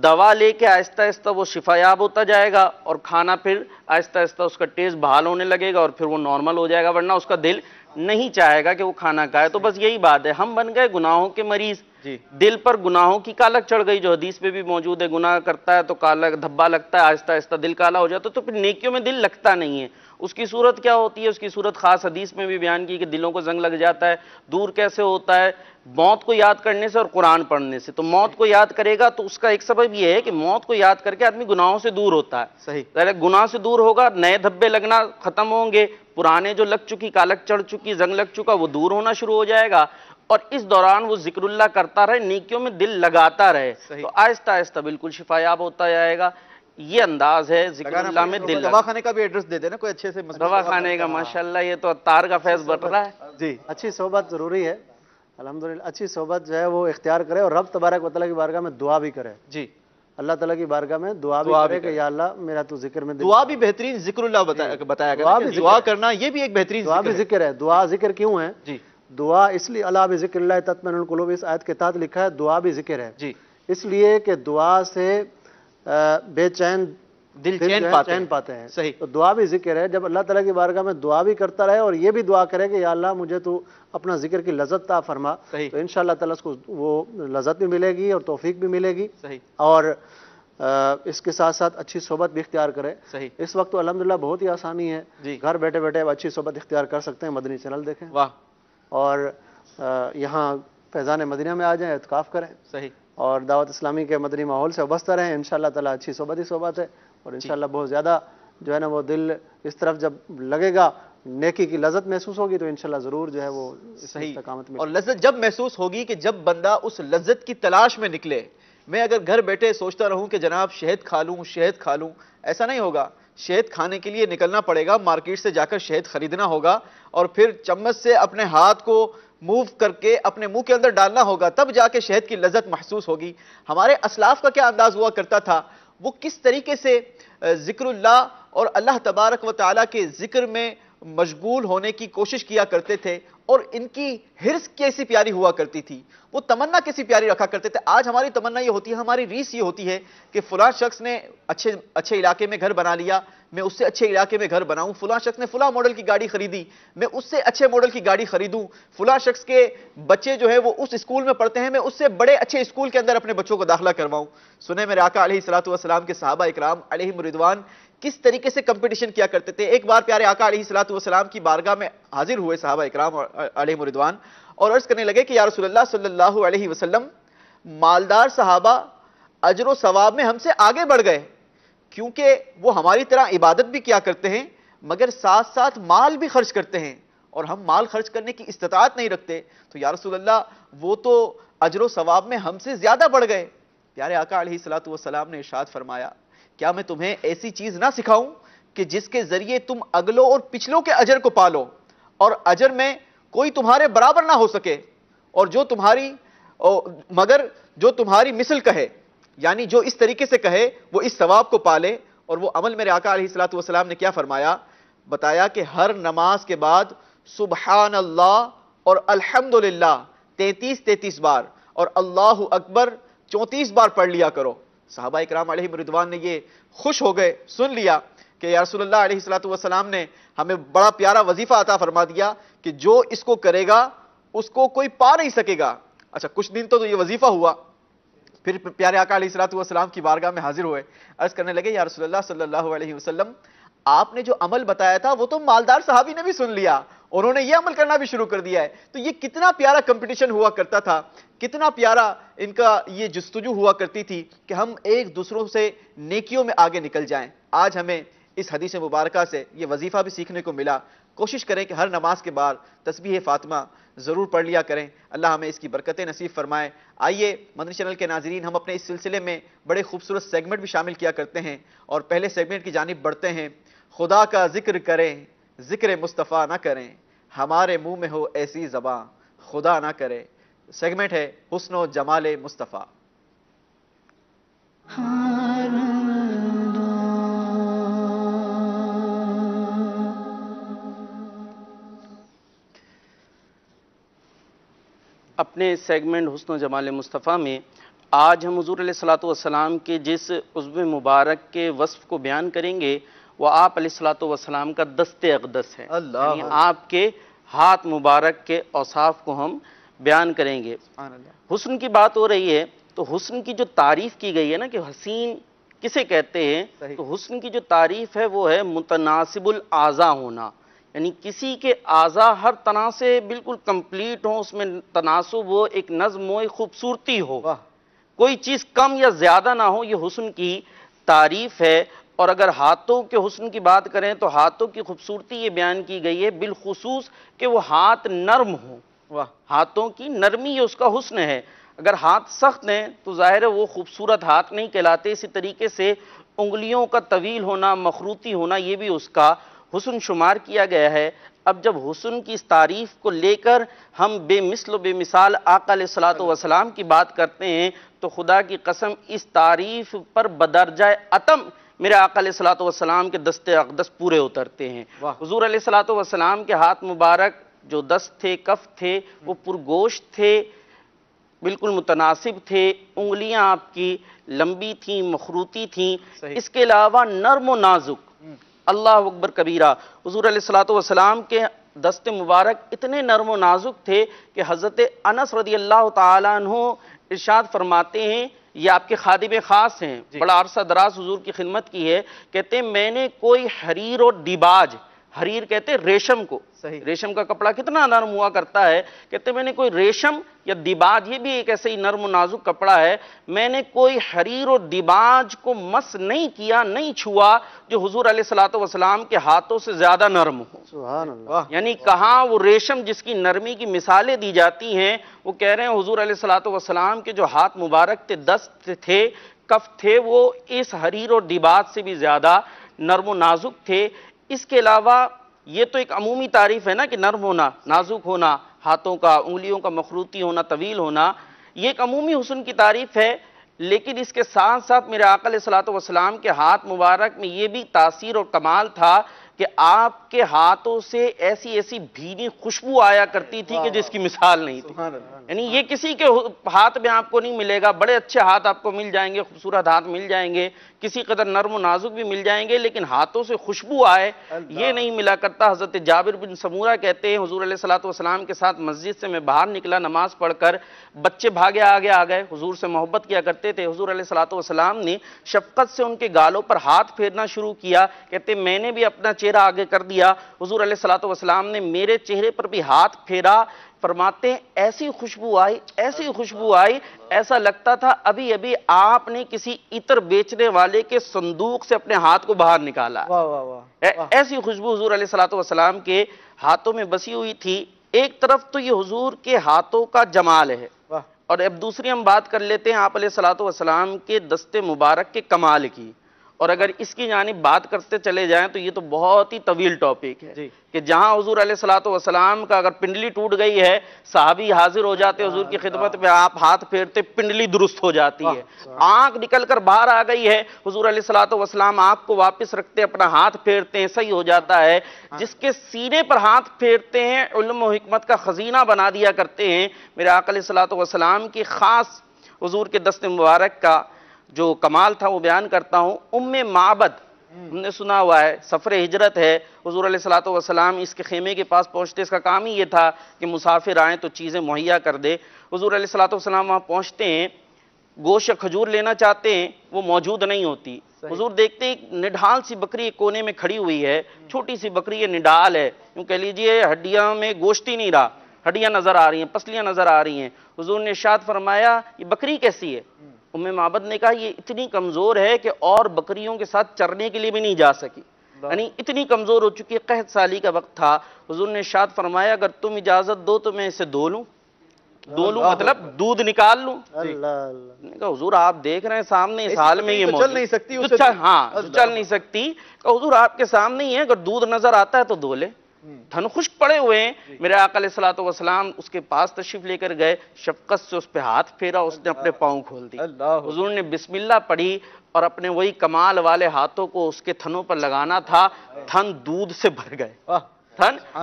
دوا لے کے آہستہ آہستہ وہ شفا یاب ہوتا جائے گا، اور کھانا پھر آہستہ آہستہ اس کا ٹیسٹ بحال ہونے لگے گا اور پھر وہ نارمل ہو جائے گا، ورنہ اس کا دل نہیں چاہے گا کہ وہ کھانا کھائے. تو بس یہی بات ہے، ہم بن گئے گناہوں کے مریض. دل پر گناہوں کی کالک چڑھ گئی، جو حدیث پہ بھی موجود ہے، گناہ کرتا ہے تو کالا دھبا لگتا ہے، آہستہ آہستہ دل کالا ہو جاتا ہے، تو پھر نیکیوں میں دل لگتا نہیں ہے. اس کی صورت کیا ہوتی ہے؟ اس کی صورت خاص حدیث میں بھی بیان کی کہ دلوں کو زنگ لگ جاتا ہے. دور کیسے ہوتا ہے؟ موت کو یاد کرنے سے اور قرآن پڑھنے سے. تو موت کو یاد کرے گا تو اس کا ایک سبب یہ ہے کہ موت کو یاد کر کے آدمی گناہوں سے دور ہوتا ہے. صحیح. گناہ سے دور ہوگا، نئے دھبے لگنا ختم ہوں گے، پرانے جو لگ چکی، کالک چڑھ چکی، زنگ لگ چکا، وہ دور ہونا شروع ہو جائے گا، اور اس دوران وہ ذکر اللہ کرتا رہے، نیکیوں میں دل لگاتا رہے، تو آہستہ آہستہ بالکل شفا یاب ہوتا جائے گا. یہ انداز ہے ذکر اللہ میں دل. دواخانے کا بھی ایڈریس دے دینا کوئی اچھے سے. دواخانے کا ماشاءاللہ یہ تو عطار کا فیض بڑھ رہا ہے. جی اچھی صحبت ضروری ہے الحمدللہ. اچھی صحبت جو ہے وہ اختیار کرے اور رب تبارک و تعالیٰ کی بارگاہ میں دعا بھی کرے. جی اللہ تعالیٰ کی بارگاہ میں دعا بھی کرے کہ یا اللہ میرا تو ذکر میں دعا بھی بہترین ذکر اللہ بتایا گیا. دعا کرنا یہ بھی ایک بہترین دعا بھی ذکر ہے. دعا ذکر کیوں ہے؟ جی دعا اس لیے اللہ بذکر اللہ تطمئن القلوب، اس آیت کے تحت لکھا ہے دعا بھی ذکر ہے. جی اس لیے کہ دعا سے بے چین دل چین پاتے ہیں. صحیح. تو دعا بھی ذکر ہے. جب اللہ تعالیٰ کی بارگاہ میں دعا بھی کرتا رہے اور یہ بھی دعا کرے کہ یا اللہ مجھے تو اپنا ذکر کی لذت عطا فرما، تو انشاءاللہ تعالیٰ اس کو وہ لذت بھی ملے گی اور توفیق بھی ملے گی. صحیح. اور اس کے ساتھ ساتھ اچھی صحبت بھی اختیار کرے. صحیح. اس وقت تو الحمدللہ بہت ہی آسانی ہے، گھر بیٹھے بیٹھے اچھی صحبت اختیار کر سکتے ہیں. مدنی چینل دیکھیں. واہ. اور یہاں فیضان مدینہ میں آ جائیں، اعتکاف کریں. صحیح. اور دعوت اسلامی کے مدنی ماحول سے وابستہ رہیں. انشاءاللہ تعالیٰ اچھی صحبت ہی صحبت ہے، اور انشاءاللہ بہت زیادہ جو ہے نا وہ دل اس طرف جب لگے گا، نیکی کی لذت محسوس ہوگی، تو انشاءاللہ ضرور جو ہے وہ استقامت میں. اور لذت جب محسوس ہوگی کہ جب بندہ اس لذت کی تلاش میں نکلے. میں اگر گھر بیٹھے سوچتا رہوں کہ جناب شہد کھا لوں شہد کھا لوں، ایسا نہیں ہوگا. شہد کھانے کے لیے نکلنا پڑے گا، مارکیٹ سے جا کر شہد خریدنا ہوگا، اور پھر چمچ سے اپنے ہاتھ کو موو کر کے اپنے منہ کے اندر ڈالنا ہوگا، تب جا کے شہد کی لذت محسوس ہوگی. ہمارے اسلاف کا کیا انداز ہوا کرتا تھا؟ وہ کس طریقے سے ذکر اللہ اور اللہ تبارک و تعالیٰ کے ذکر میں مشغول ہونے کی کوشش کیا کرتے تھے، اور ان کی حرص کیسی پیاری ہوا کرتی تھی، وہ تمنا کیسی پیاری رکھا کرتے تھے. آج ہماری تمنا یہ ہوتی ہے، ہماری ریس یہ ہوتی ہے کہ فلاں شخص نے اچھے علاقے میں گھر بنا لیا، میں اس سے اچھے علاقے میں گھر بناؤں. فلاں شخص نے فلاں ماڈل کی گاڑی خریدی، میں اس سے اچھے ماڈل کی گاڑی خریدوں. فلاں شخص کے بچے جو ہے وہ اس اسکول میں پڑھتے ہیں، میں اس سے بڑے اچھے اسکول کے اندر اپنے بچوں کو داخلہ کرواؤں. سنیں میرے آقا علیہ الصلوۃ والسلام کے صحابہ اکرام علیہم رضوان کس طریقے سے کمپٹیشن کیا کرتے تھے. ایک بار پیارے آقا علیہ الصلوۃ والسلام کی بارگاہ میں حاضر ہوئے صحابہ اکرام علیہم رضوان، اور عرض کرنے لگے کہ یا رسول اللہ صلی اللہ علیہ وسلم، مالدار صحابہ اجر و ثواب میں ہم سے آگے بڑھ گئے، کیونکہ وہ ہماری طرح عبادت بھی کیا کرتے ہیں مگر ساتھ ساتھ مال بھی خرچ کرتے ہیں، اور ہم مال خرچ کرنے کی استطاعت نہیں رکھتے. تو یا رسول اللہ وہ تو اجر و ثواب میں ہم سے زیادہ بڑھ گئے. پیارے آقا علیہ الصلوۃ والسلام نے ارشاد فرمایا، کیا میں تمہیں ایسی چیز نہ سکھاؤں کہ جس کے ذریعے تم اگلوں اور پچھلوں کے اجر کو پالو، اور اجر میں کوئی تمہارے برابر نہ ہو سکے، اور مگر جو تمہاری مثل کہے، یعنی جو اس طریقے سے کہے وہ اس ثواب کو پالے. اور وہ عمل میرے آقا علیہ الصلوۃ والسلام نے کیا فرمایا؟ بتایا کہ ہر نماز کے بعد سبحان اللہ اور الحمدللہ 33 بار اور اللہ اکبر 34 بار پڑھ لیا کرو. صحابہ اکرام علیہم رضوان نے یہ خوش ہو گئے، سن لیا. کہ یا رسول اللہ علیہ الصلوۃ والسلام نے ہمیں بڑا پیارا وظیفہ عطا فرما دیا کہ جو اس کو کرے گا اس کو کوئی پا نہیں سکے گا. اچھا کچھ دن تو یہ وظیفہ ہوا, پھر پیارے آقا علیہ الصلوۃ والسلام کی بارگاہ میں حاضر ہوئے, عرض کرنے لگے یا رسول اللہ صلی اللہ علیہ وسلم آپ نے جو عمل بتایا تھا وہ تو مالدار صحابی نے بھی سن لیا, انہوں نے یہ عمل کرنا بھی شروع کر دیا ہے. تو یہ کتنا پیارا کمپٹیشن ہوا کرتا تھا, کتنا پیارا ان کا یہ جستجو ہوا کرتی تھی کہ ہم ایک دوسروں سے نیکیوں میں آگے نکل جائیں. آج ہمیں اس حدیث مبارکہ سے یہ وظیفہ بھی سیکھنے کو ملا. کوشش کریں کہ ہر نماز کے بعد تسبیح فاطمہ ضرور پڑھ لیا کریں. اللہ ہمیں اس کی برکتیں نصیب فرمائے. آئیے مدنی چینل کے ناظرین, ہم اپنے اس سلسلے میں بڑے خوبصورت سیگمنٹ بھی شامل کیا کرتے ہیں, اور پہلے سیگمنٹ کی جانب بڑھتے ہیں. خدا کا ذکر کریں ذکر مصطفیٰ نہ کریں, ہمارے منہ میں ہو ایسی زباں خدا نہ کرے. سیگمنٹ ہے حسن و جمال مصطفیٰ. اپنے سیگمنٹ حسن و جمال مصطفیٰ میں آج ہم حضور علیہ الصلوۃ والسلام کے جس عضو مبارک کے وصف کو بیان کریں گے وہ آپ علیہ الصلوۃ والسلام کا دست اقدس ہے. یعنی آپ کے ہاتھ مبارک کے اوصاف کو ہم بیان کریں گے. حسن کی بات ہو رہی ہے تو حسن کی جو تعریف کی گئی ہے نا کہ حسین کسے کہتے ہیں, تو حسن کی جو تعریف ہے وہ ہے متناسب الاعضاء ہونا. یعنی کسی کے اعضاء ہر طرح سے بالکل کمپلیٹ ہوں, اس میں تناسب ہو, ایک نظم ہو, ایک خوبصورتی ہو, کوئی چیز کم یا زیادہ نہ ہو. یہ حسن کی تعریف ہے. اور اگر ہاتھوں کے حسن کی بات کریں تو ہاتھوں کی خوبصورتی یہ بیان کی گئی ہے بالخصوص کہ وہ ہاتھ نرم ہوں. ہاتھوں کی نرمی یہ اس کا حسن ہے. اگر ہاتھ سخت ہیں تو ظاہر ہے وہ خوبصورت ہاتھ نہیں کہلاتے. اسی طریقے سے انگلیوں کا طویل ہونا, مخروطی ہونا, یہ بھی اس کا حسن شمار کیا گیا ہے. اب جب حسن کی اس تعریف کو لے کر ہم بے مثل و بے مثال آقا علیہ الصلوۃ والسلام کی بات کرتے ہیں تو خدا کی قسم اس تعریف پر بدرجہ اتم میرے آقا علیہ الصلوۃ والسلام کے دست اقدس پورے اترتے ہیں. حضور علیہ الصلوۃ والسلام کے ہاتھ مبارک جو دست تھے, کف تھے, وہ پرگوشت تھے, بالکل متناسب تھے. انگلیاں آپ کی لمبی تھیں, مخروطی تھیں. اس کے علاوہ نرم و نازک, اللہ اکبر کبیرہ, حضور علیہ الصلوۃ والسلام کے دست مبارک اتنے نرم و نازک تھے کہ حضرت انس رضی اللہ تعالیٰ عنہ ارشاد فرماتے ہیں, یہ آپ کے خادم خاص ہیں, بڑا عرصہ دراز حضور کی خدمت کی ہے, کہتے ہیں میں نے کوئی حریر اور دیباج, حریر کہتے ہیں ریشم کو, ریشم کا کپڑا کتنا نرم ہوا کرتا ہے, کہتے ہیں میں نے کوئی ریشم یا دیباج, یہ بھی ایک ایسے ہی نرم و نازک کپڑا ہے, میں نے کوئی حریر اور دیباج کو مس نہیں کیا, نہیں چھوا جو حضور علیہ الصلوۃ والسلام کے ہاتھوں سے زیادہ نرم ہو. سبحان اللہ. یعنی کہاں وہ ریشم جس کی نرمی کی مثالیں دی جاتی ہیں, وہ کہہ رہے ہیں حضور علیہ الصلوۃ والسلام کے جو ہاتھ مبارک تھے, دست تھے, کف تھے, وہ اس حریر اور دیباج سے بھی زیادہ نرم و نازک تھے. اس کے علاوہ یہ تو ایک عمومی تعریف ہے نا کہ نرم ہونا, نازک ہونا, ہاتھوں کا, انگلیوں کا مخروطی ہونا, طویل ہونا, یہ ایک عمومی حسن کی تعریف ہے. لیکن اس کے ساتھ ساتھ میرے آقا علیہ الصلوۃ والسلام کے ہاتھ مبارک میں یہ بھی تاثیر اور کمال تھا کہ آپ کے ہاتھوں سے ایسی ایسی بھینی خوشبو آیا کرتی تھی کہ جس کی مثال نہیں تھی. یعنی یہ کسی کے ہاتھ میں آپ کو نہیں ملے گا. بڑے اچھے ہاتھ آپ کو مل جائیں گے, خوبصورت ہاتھ مل جائیں گے, کسی قدر نرم و نازک بھی مل جائیں گے, لیکن ہاتھوں سے خوشبو آئے یہ نہیں ملا کرتا. حضرت جابر بن سمورہ کہتے ہیں حضور علیہ الصلوۃ والسلام کے ساتھ مسجد سے میں باہر نکلا نماز پڑھ کر, بچے بھاگے آگے آ گئے, حضور سے محبت کیا کرتے تھے. حضور علیہ الصلوۃ والسلام نے شفقت سے ان کے گالوں پر ہاتھ پھیرنا شروع کیا. کہتے میں نے بھی اپنا چہرہ آگے کر دیا, حضور علیہ الصلوۃ والسلام نے میرے چہرے پر بھی ہاتھ پھیرا. فرماتے ہیں ایسی خوشبو آئی, ایسی خوشبو آئی, ایسا لگتا تھا ابھی ابھی آپ نے کسی عطر بیچنے والے کے صندوق سے اپنے ہاتھ کو باہر نکالا. ایسی خوشبو حضور علیہ الصلوۃ والسلام کے ہاتھوں میں بسی ہوئی تھی. ایک طرف تو یہ حضور کے ہاتھوں کا جمال ہے, اور اب دوسری ہم بات کر لیتے ہیں آپ علیہ الصلوۃ والسلام کے دست مبارک کے کمال کی. اور اگر اس کی جانب بات کرتے چلے جائیں تو یہ تو بہت ہی طویل ٹاپک ہے کہ جہاں حضور علیہ الصلوۃ والسلام کا اگر پنڈلی ٹوٹ گئی ہے, صحابی حاضر ہو جاتے حضور کی خدمت میں, آپ ہاتھ پھیرتے پنڈلی درست ہو جاتی ہے. آنکھ نکل کر باہر آ گئی ہے, حضور علیہ الصلوۃ والسلام آنکھ کو واپس رکھتے, اپنا ہاتھ پھیرتے ہیں, صحیح ہو جاتا ہے. جس کے سینے پر ہاتھ پھیرتے ہیں علم و حکمت کا خزینہ بنا دیا کرتے ہیں. میرے آقا علیہ الصلوۃ والسلام کی خاص حضور کے دست مبارک کا جو کمال تھا وہ بیان کرتا ہوں. ام معبد ہم نے سنا ہوا ہے سفر ہجرت ہے، حضور علیہ الصلوۃ والسلام اس کے خیمے کے پاس پہنچتے، اس کا کام ہی یہ تھا کہ مسافر آئیں تو چیزیں مہیا کر دے۔ حضور علیہ الصلوۃ والسلام وہاں پہنچتے ہیں، گوشت کھجور لینا چاہتے ہیں، وہ موجود نہیں ہوتی۔ حضور دیکھتے ایک نڈھال سی بکری ایک کونے میں کھڑی ہوئی ہے، چھوٹی سی بکری ہے، نڈھال ہے، یوں کہہ لیجئے ہڈیاں میں گوشت ہی نہیں رہا، ہڈیاں نظر آ رہی ہیں، پسلیاں نظر آ رہی ہیں۔ حضور نے ارشاد فرمایا یہ بکری کیسی ہے؟ معبد نے کہا یہ اتنی کمزور ہے کہ اور بکریوں کے ساتھ چرنے کے لیے بھی نہیں جا سکی، یعنی اتنی کمزور ہو چکی ہے، قحط سالی کا وقت تھا۔ حضور نے ارشاد فرمایا اگر تم اجازت دو تو میں اسے دھو لوں مطلب دودھ نکال لوں۔ کہا حضور آپ دیکھ رہے ہیں سامنے اس حال میں یہ موجود، چل نہیں سکتی، چل نہیں سکتی۔ کہا حضور آپ کے سامنے ہی ہے، اگر دودھ نظر آتا ہے تو دھو لے۔ تھن خشک پڑے ہوئے ہیں، میرے آقا علیہ الصلوۃ والسلام اس کے پاس تشریف لے کر گئے، شفقت سے اس پہ ہاتھ پھیرا، اس نے اپنے پاؤں کھول دی، حضور نے بسم اللہ پڑھی اور اپنے وہی کمال والے ہاتھوں کو اس کے تھنوں پر لگانا تھا، تھن دودھ سے بھر گئے،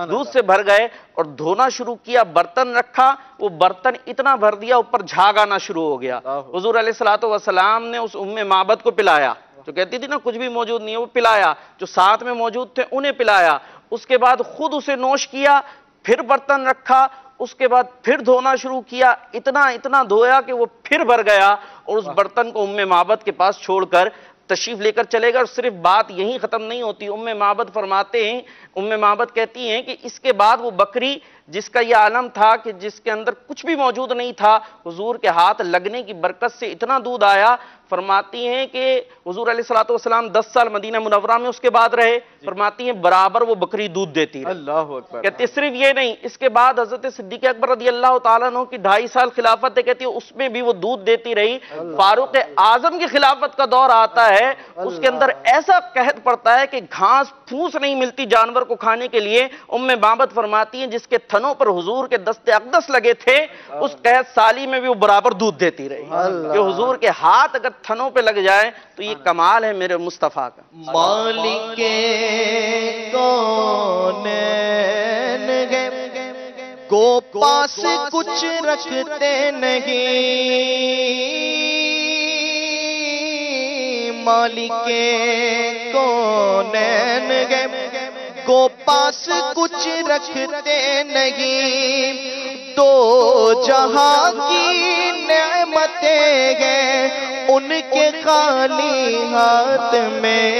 دودھ سے بھر گئے اور دھونا شروع کیا۔ برتن رکھا، وہ برتن اتنا بھر دیا اوپر جھاگ آنا شروع ہو گیا۔ حضور علیہ الصلوۃ والسلام نے اس معبد کو پلایا، جو کہتی تھی نا کچھ بھی موجود نہیں ہے، وہ پلایا، جو ساتھ میں موجود تھے انہیں پلایا، اس کے بعد خود اسے نوش کیا، پھر برتن رکھا، اس کے بعد پھر دھونا شروع کیا، اتنا دھویا کہ وہ پھر بھر گیا اور اس برتن کو معبد کے پاس چھوڑ کر تشریف لے کر چلے گا۔ اور صرف بات یہیں ختم نہیں ہوتی، معبد فرماتے ہیں، معبد کہتی ہیں کہ اس کے بعد وہ بکری جس کا یہ عالم تھا کہ جس کے اندر کچھ بھی موجود نہیں تھا، حضور کے ہاتھ لگنے کی برکت سے اتنا دودھ آیا، فرماتی ہیں کہ حضور علیہ الصلوۃ والسلام 10 سال مدینہ منورہ میں اس کے بعد رہے، فرماتی ہیں برابر وہ بکری دودھ دیتی رہی۔ اللہ اکبر۔ کہتے صرف یہ نہیں، اس کے بعد حضرت صدیق اکبر رضی اللہ تعالیٰ عنہ کی 2.5 سال خلافت ہے، کہتی ہے اس میں بھی وہ دودھ دیتی رہی۔ فاروق اعظم کی خلافت کا دور آتا ہے، اس کے اندر ایسا قحط پڑتا ہے کہ گھاس پھوس نہیں ملتی جانور کو کھانے کے لیے۔ معبد فرماتی ہیں جس کے تھنوں پر حضور کے دست اقدس لگے تھے، اس قحط سالی میں بھی وہ برابر دودھ دیتی رہی، کہ حضور کے ہاتھ اگر تھنوں پہ لگ جائے تو یہ کمال ہے میرے مصطفیٰ کا۔ مالک کونین ہے، کو پاس کچھ رکھتے نہیں، مالک کونین ہے، کو پاس کچھ رکھتے نہیں، دو جہاں کی نعمتیں ہیں ان کے خالی ہاتھ میں،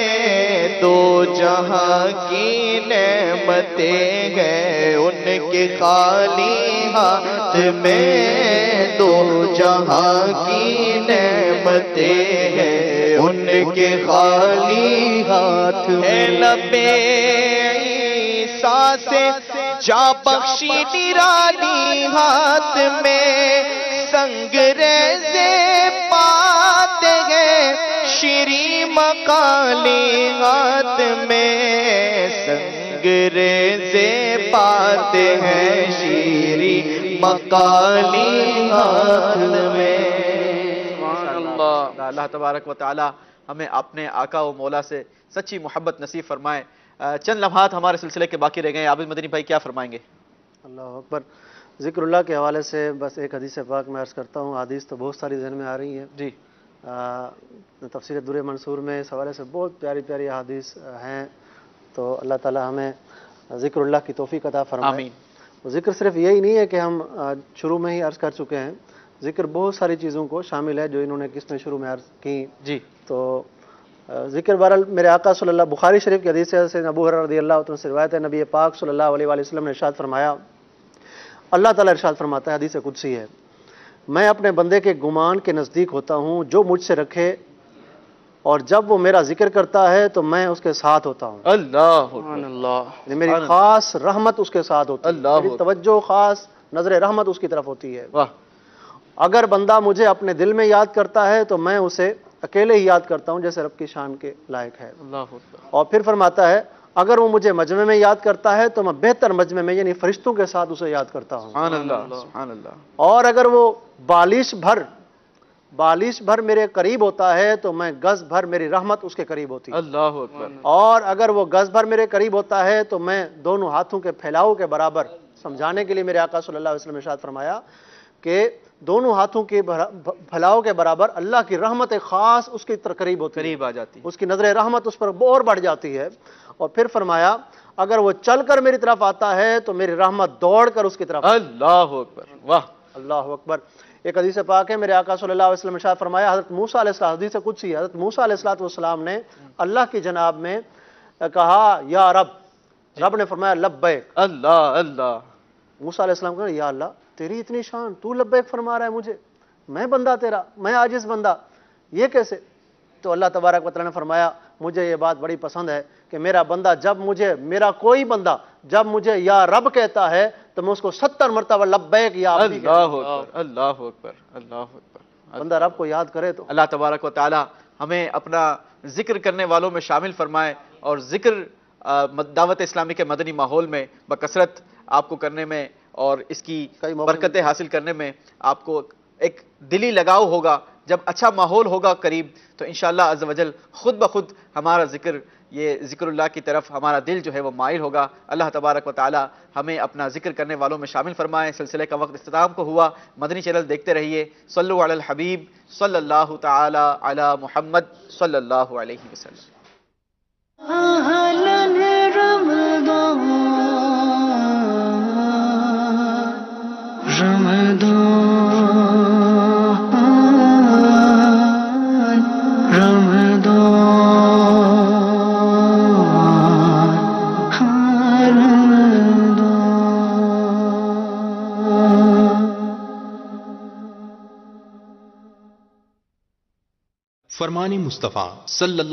دو جہاں کی نعمتیں ہیں ان کے خالی ہاتھ میں، دو جہاں کی نعمتیں ہیں ان کے خالی ہاتھ میں، لبے عیسیٰ سے جا بخشی نرالی ہاتھ میں، سنگ ریزے پاتے ہیں شیریں مقالی ہاتھ میں، سنگ ریزے پاتے ہیں شیریں مقالی ہاتھ میں۔ اللہ تبارک و تعالی ہمیں اپنے آقا و مولا سے سچی محبت نصیب فرمائے۔ چند لمحات ہمارے سلسلے کے باقی رہ گئے ہیں، عابد مدنی بھائی کیا فرمائیں گے؟ اللہ اکبر۔ ذکر اللہ کے حوالے سے بس ایک حدیث پاک میں عرض کرتا ہوں، حدیث تو بہت ساری ذہن میں آ رہی ہیں جی، تفسیر در منصور میں اس حوالے سے بہت پیاری پیاری حدیث ہیں، تو اللہ تعالی ہمیں ذکر اللہ کی توفیق عطا فرمائے۔ آمین۔ ذکر صرف یہی نہیں ہے کہ ہم شروع میں ہی عرض کر چکے ہیں، ذکر بہت ساری چیزوں کو شامل ہے جو انہوں نے قسمیں شروع میں عرض کی جی، تو ذکر بہرحال میرے آقا صلی اللہ، بخاری شریف کی حدیث سے ابو ہریرہ رضی اللہ عنہ سے روایت ہے، نبی پاک صلی اللہ علیہ وآلہ وسلم نے ارشاد فرمایا، اللہ تعالیٰ ارشاد فرماتا ہے، حدیث قدسی ہے، میں اپنے بندے کے گمان کے نزدیک ہوتا ہوں جو مجھ سے رکھے، اور جب وہ میرا ذکر کرتا ہے تو میں اس کے ساتھ ہوتا ہوں۔ اللہ، میری خاص رحمت اس کے ساتھ ہوتی ہے، میری توجہ خاص نظر رحمت اس کی طرف ہوتی ہے۔ اگر بندہ مجھے اپنے دل میں یاد کرتا ہے تو میں اسے اکیلے ہی یاد کرتا ہوں جیسے رب کی شان کے لائق ہے۔ اور پھر فرماتا ہے اگر وہ مجھے مجمع میں یاد کرتا ہے تو میں بہتر مجمع میں یعنی فرشتوں کے ساتھ اسے یاد کرتا ہوں۔ سبحان اللہ، سبحان اللہ۔ اور اگر وہ بالش بھر میرے قریب ہوتا ہے تو میں گز بھر میری رحمت اس کے قریب ہوتی ہے۔ اللہ اکبر۔ اور اگر وہ گز بھر میرے قریب ہوتا ہے تو میں دونوں ہاتھوں کے پھیلاؤ کے برابر، سمجھانے کے لیے میرے آقا صلی اللہ علیہ وسلم نے ارشاد فرمایا کہ دونوں ہاتھوں کے پھیلاؤ کے برابر اللہ کی رحمت خاص اس کے قریب ہوتی ہے، قریب آ جاتی ہے، اس کی نظر رحمت اس پر اور بڑھ جاتی ہے. اور پھر فرمایا اگر وہ چل کر میری طرف آتا ہے تو میری رحمت دوڑ کر اس کی طرف. اللہ اکبر، واہ اللہ اکبر. ایک حدیث پاک ہے، میرے آقا صلی اللہ علیہ وسلم نے ارشاد فرمایا، حضرت موسیٰ علیہ السلام، حدیث قدسی ہے، حضرت موسیٰ علیہ السلام نے اللہ کی جناب میں کہا یا رب، رب نے فرمایا لبیک. اللہ اللہ. موسیٰ علیہ السلام کہا یا اللہ تیری اتنی شان، تو لبیک فرما رہا ہے مجھے، میں بندہ تیرا، میں عاجز بندہ، یہ کیسے؟ تو اللہ تبارک و تعالیٰ نے فرمایا مجھے یہ بات بڑی پسند ہے کہ میرا بندہ جب مجھے، میرا کوئی بندہ جب مجھے یا رب کہتا ہے تو میں اس کو 70 مرتبہ لبیک یا عبدی کہتا ہوں. اللہ اکبر، اللہ اکبر، اللہ اکبر. بندہ رب کو یاد کرے تو اللہ تبارک و تعالی ہمیں اپنا ذکر کرنے والوں میں شامل فرمائے، اور ذکر دعوت اسلامی کے مدنی ماحول میں بکثرت آپ کو کرنے میں اور اس کی برکتیں حاصل کرنے میں آپ کو ایک دلی لگاؤ ہوگا. جب اچھا ماحول ہوگا قریب تو انشاءاللہ عز و جل خود بخود ہمارا ذکر، یہ ذکر اللہ کی طرف ہمارا دل جو ہے وہ مائل ہوگا. اللہ تبارک و تعالی ہمیں اپنا ذکر کرنے والوں میں شامل فرمائے. سلسلے کا وقت اختتام کو ہوا. مدنی چینل دیکھتے رہیے. صلو علی الحبیب صلی اللہ تعالی علی محمد صلی اللہ علیہ وسلم. فرمان مصطفیٰ صلی اللہ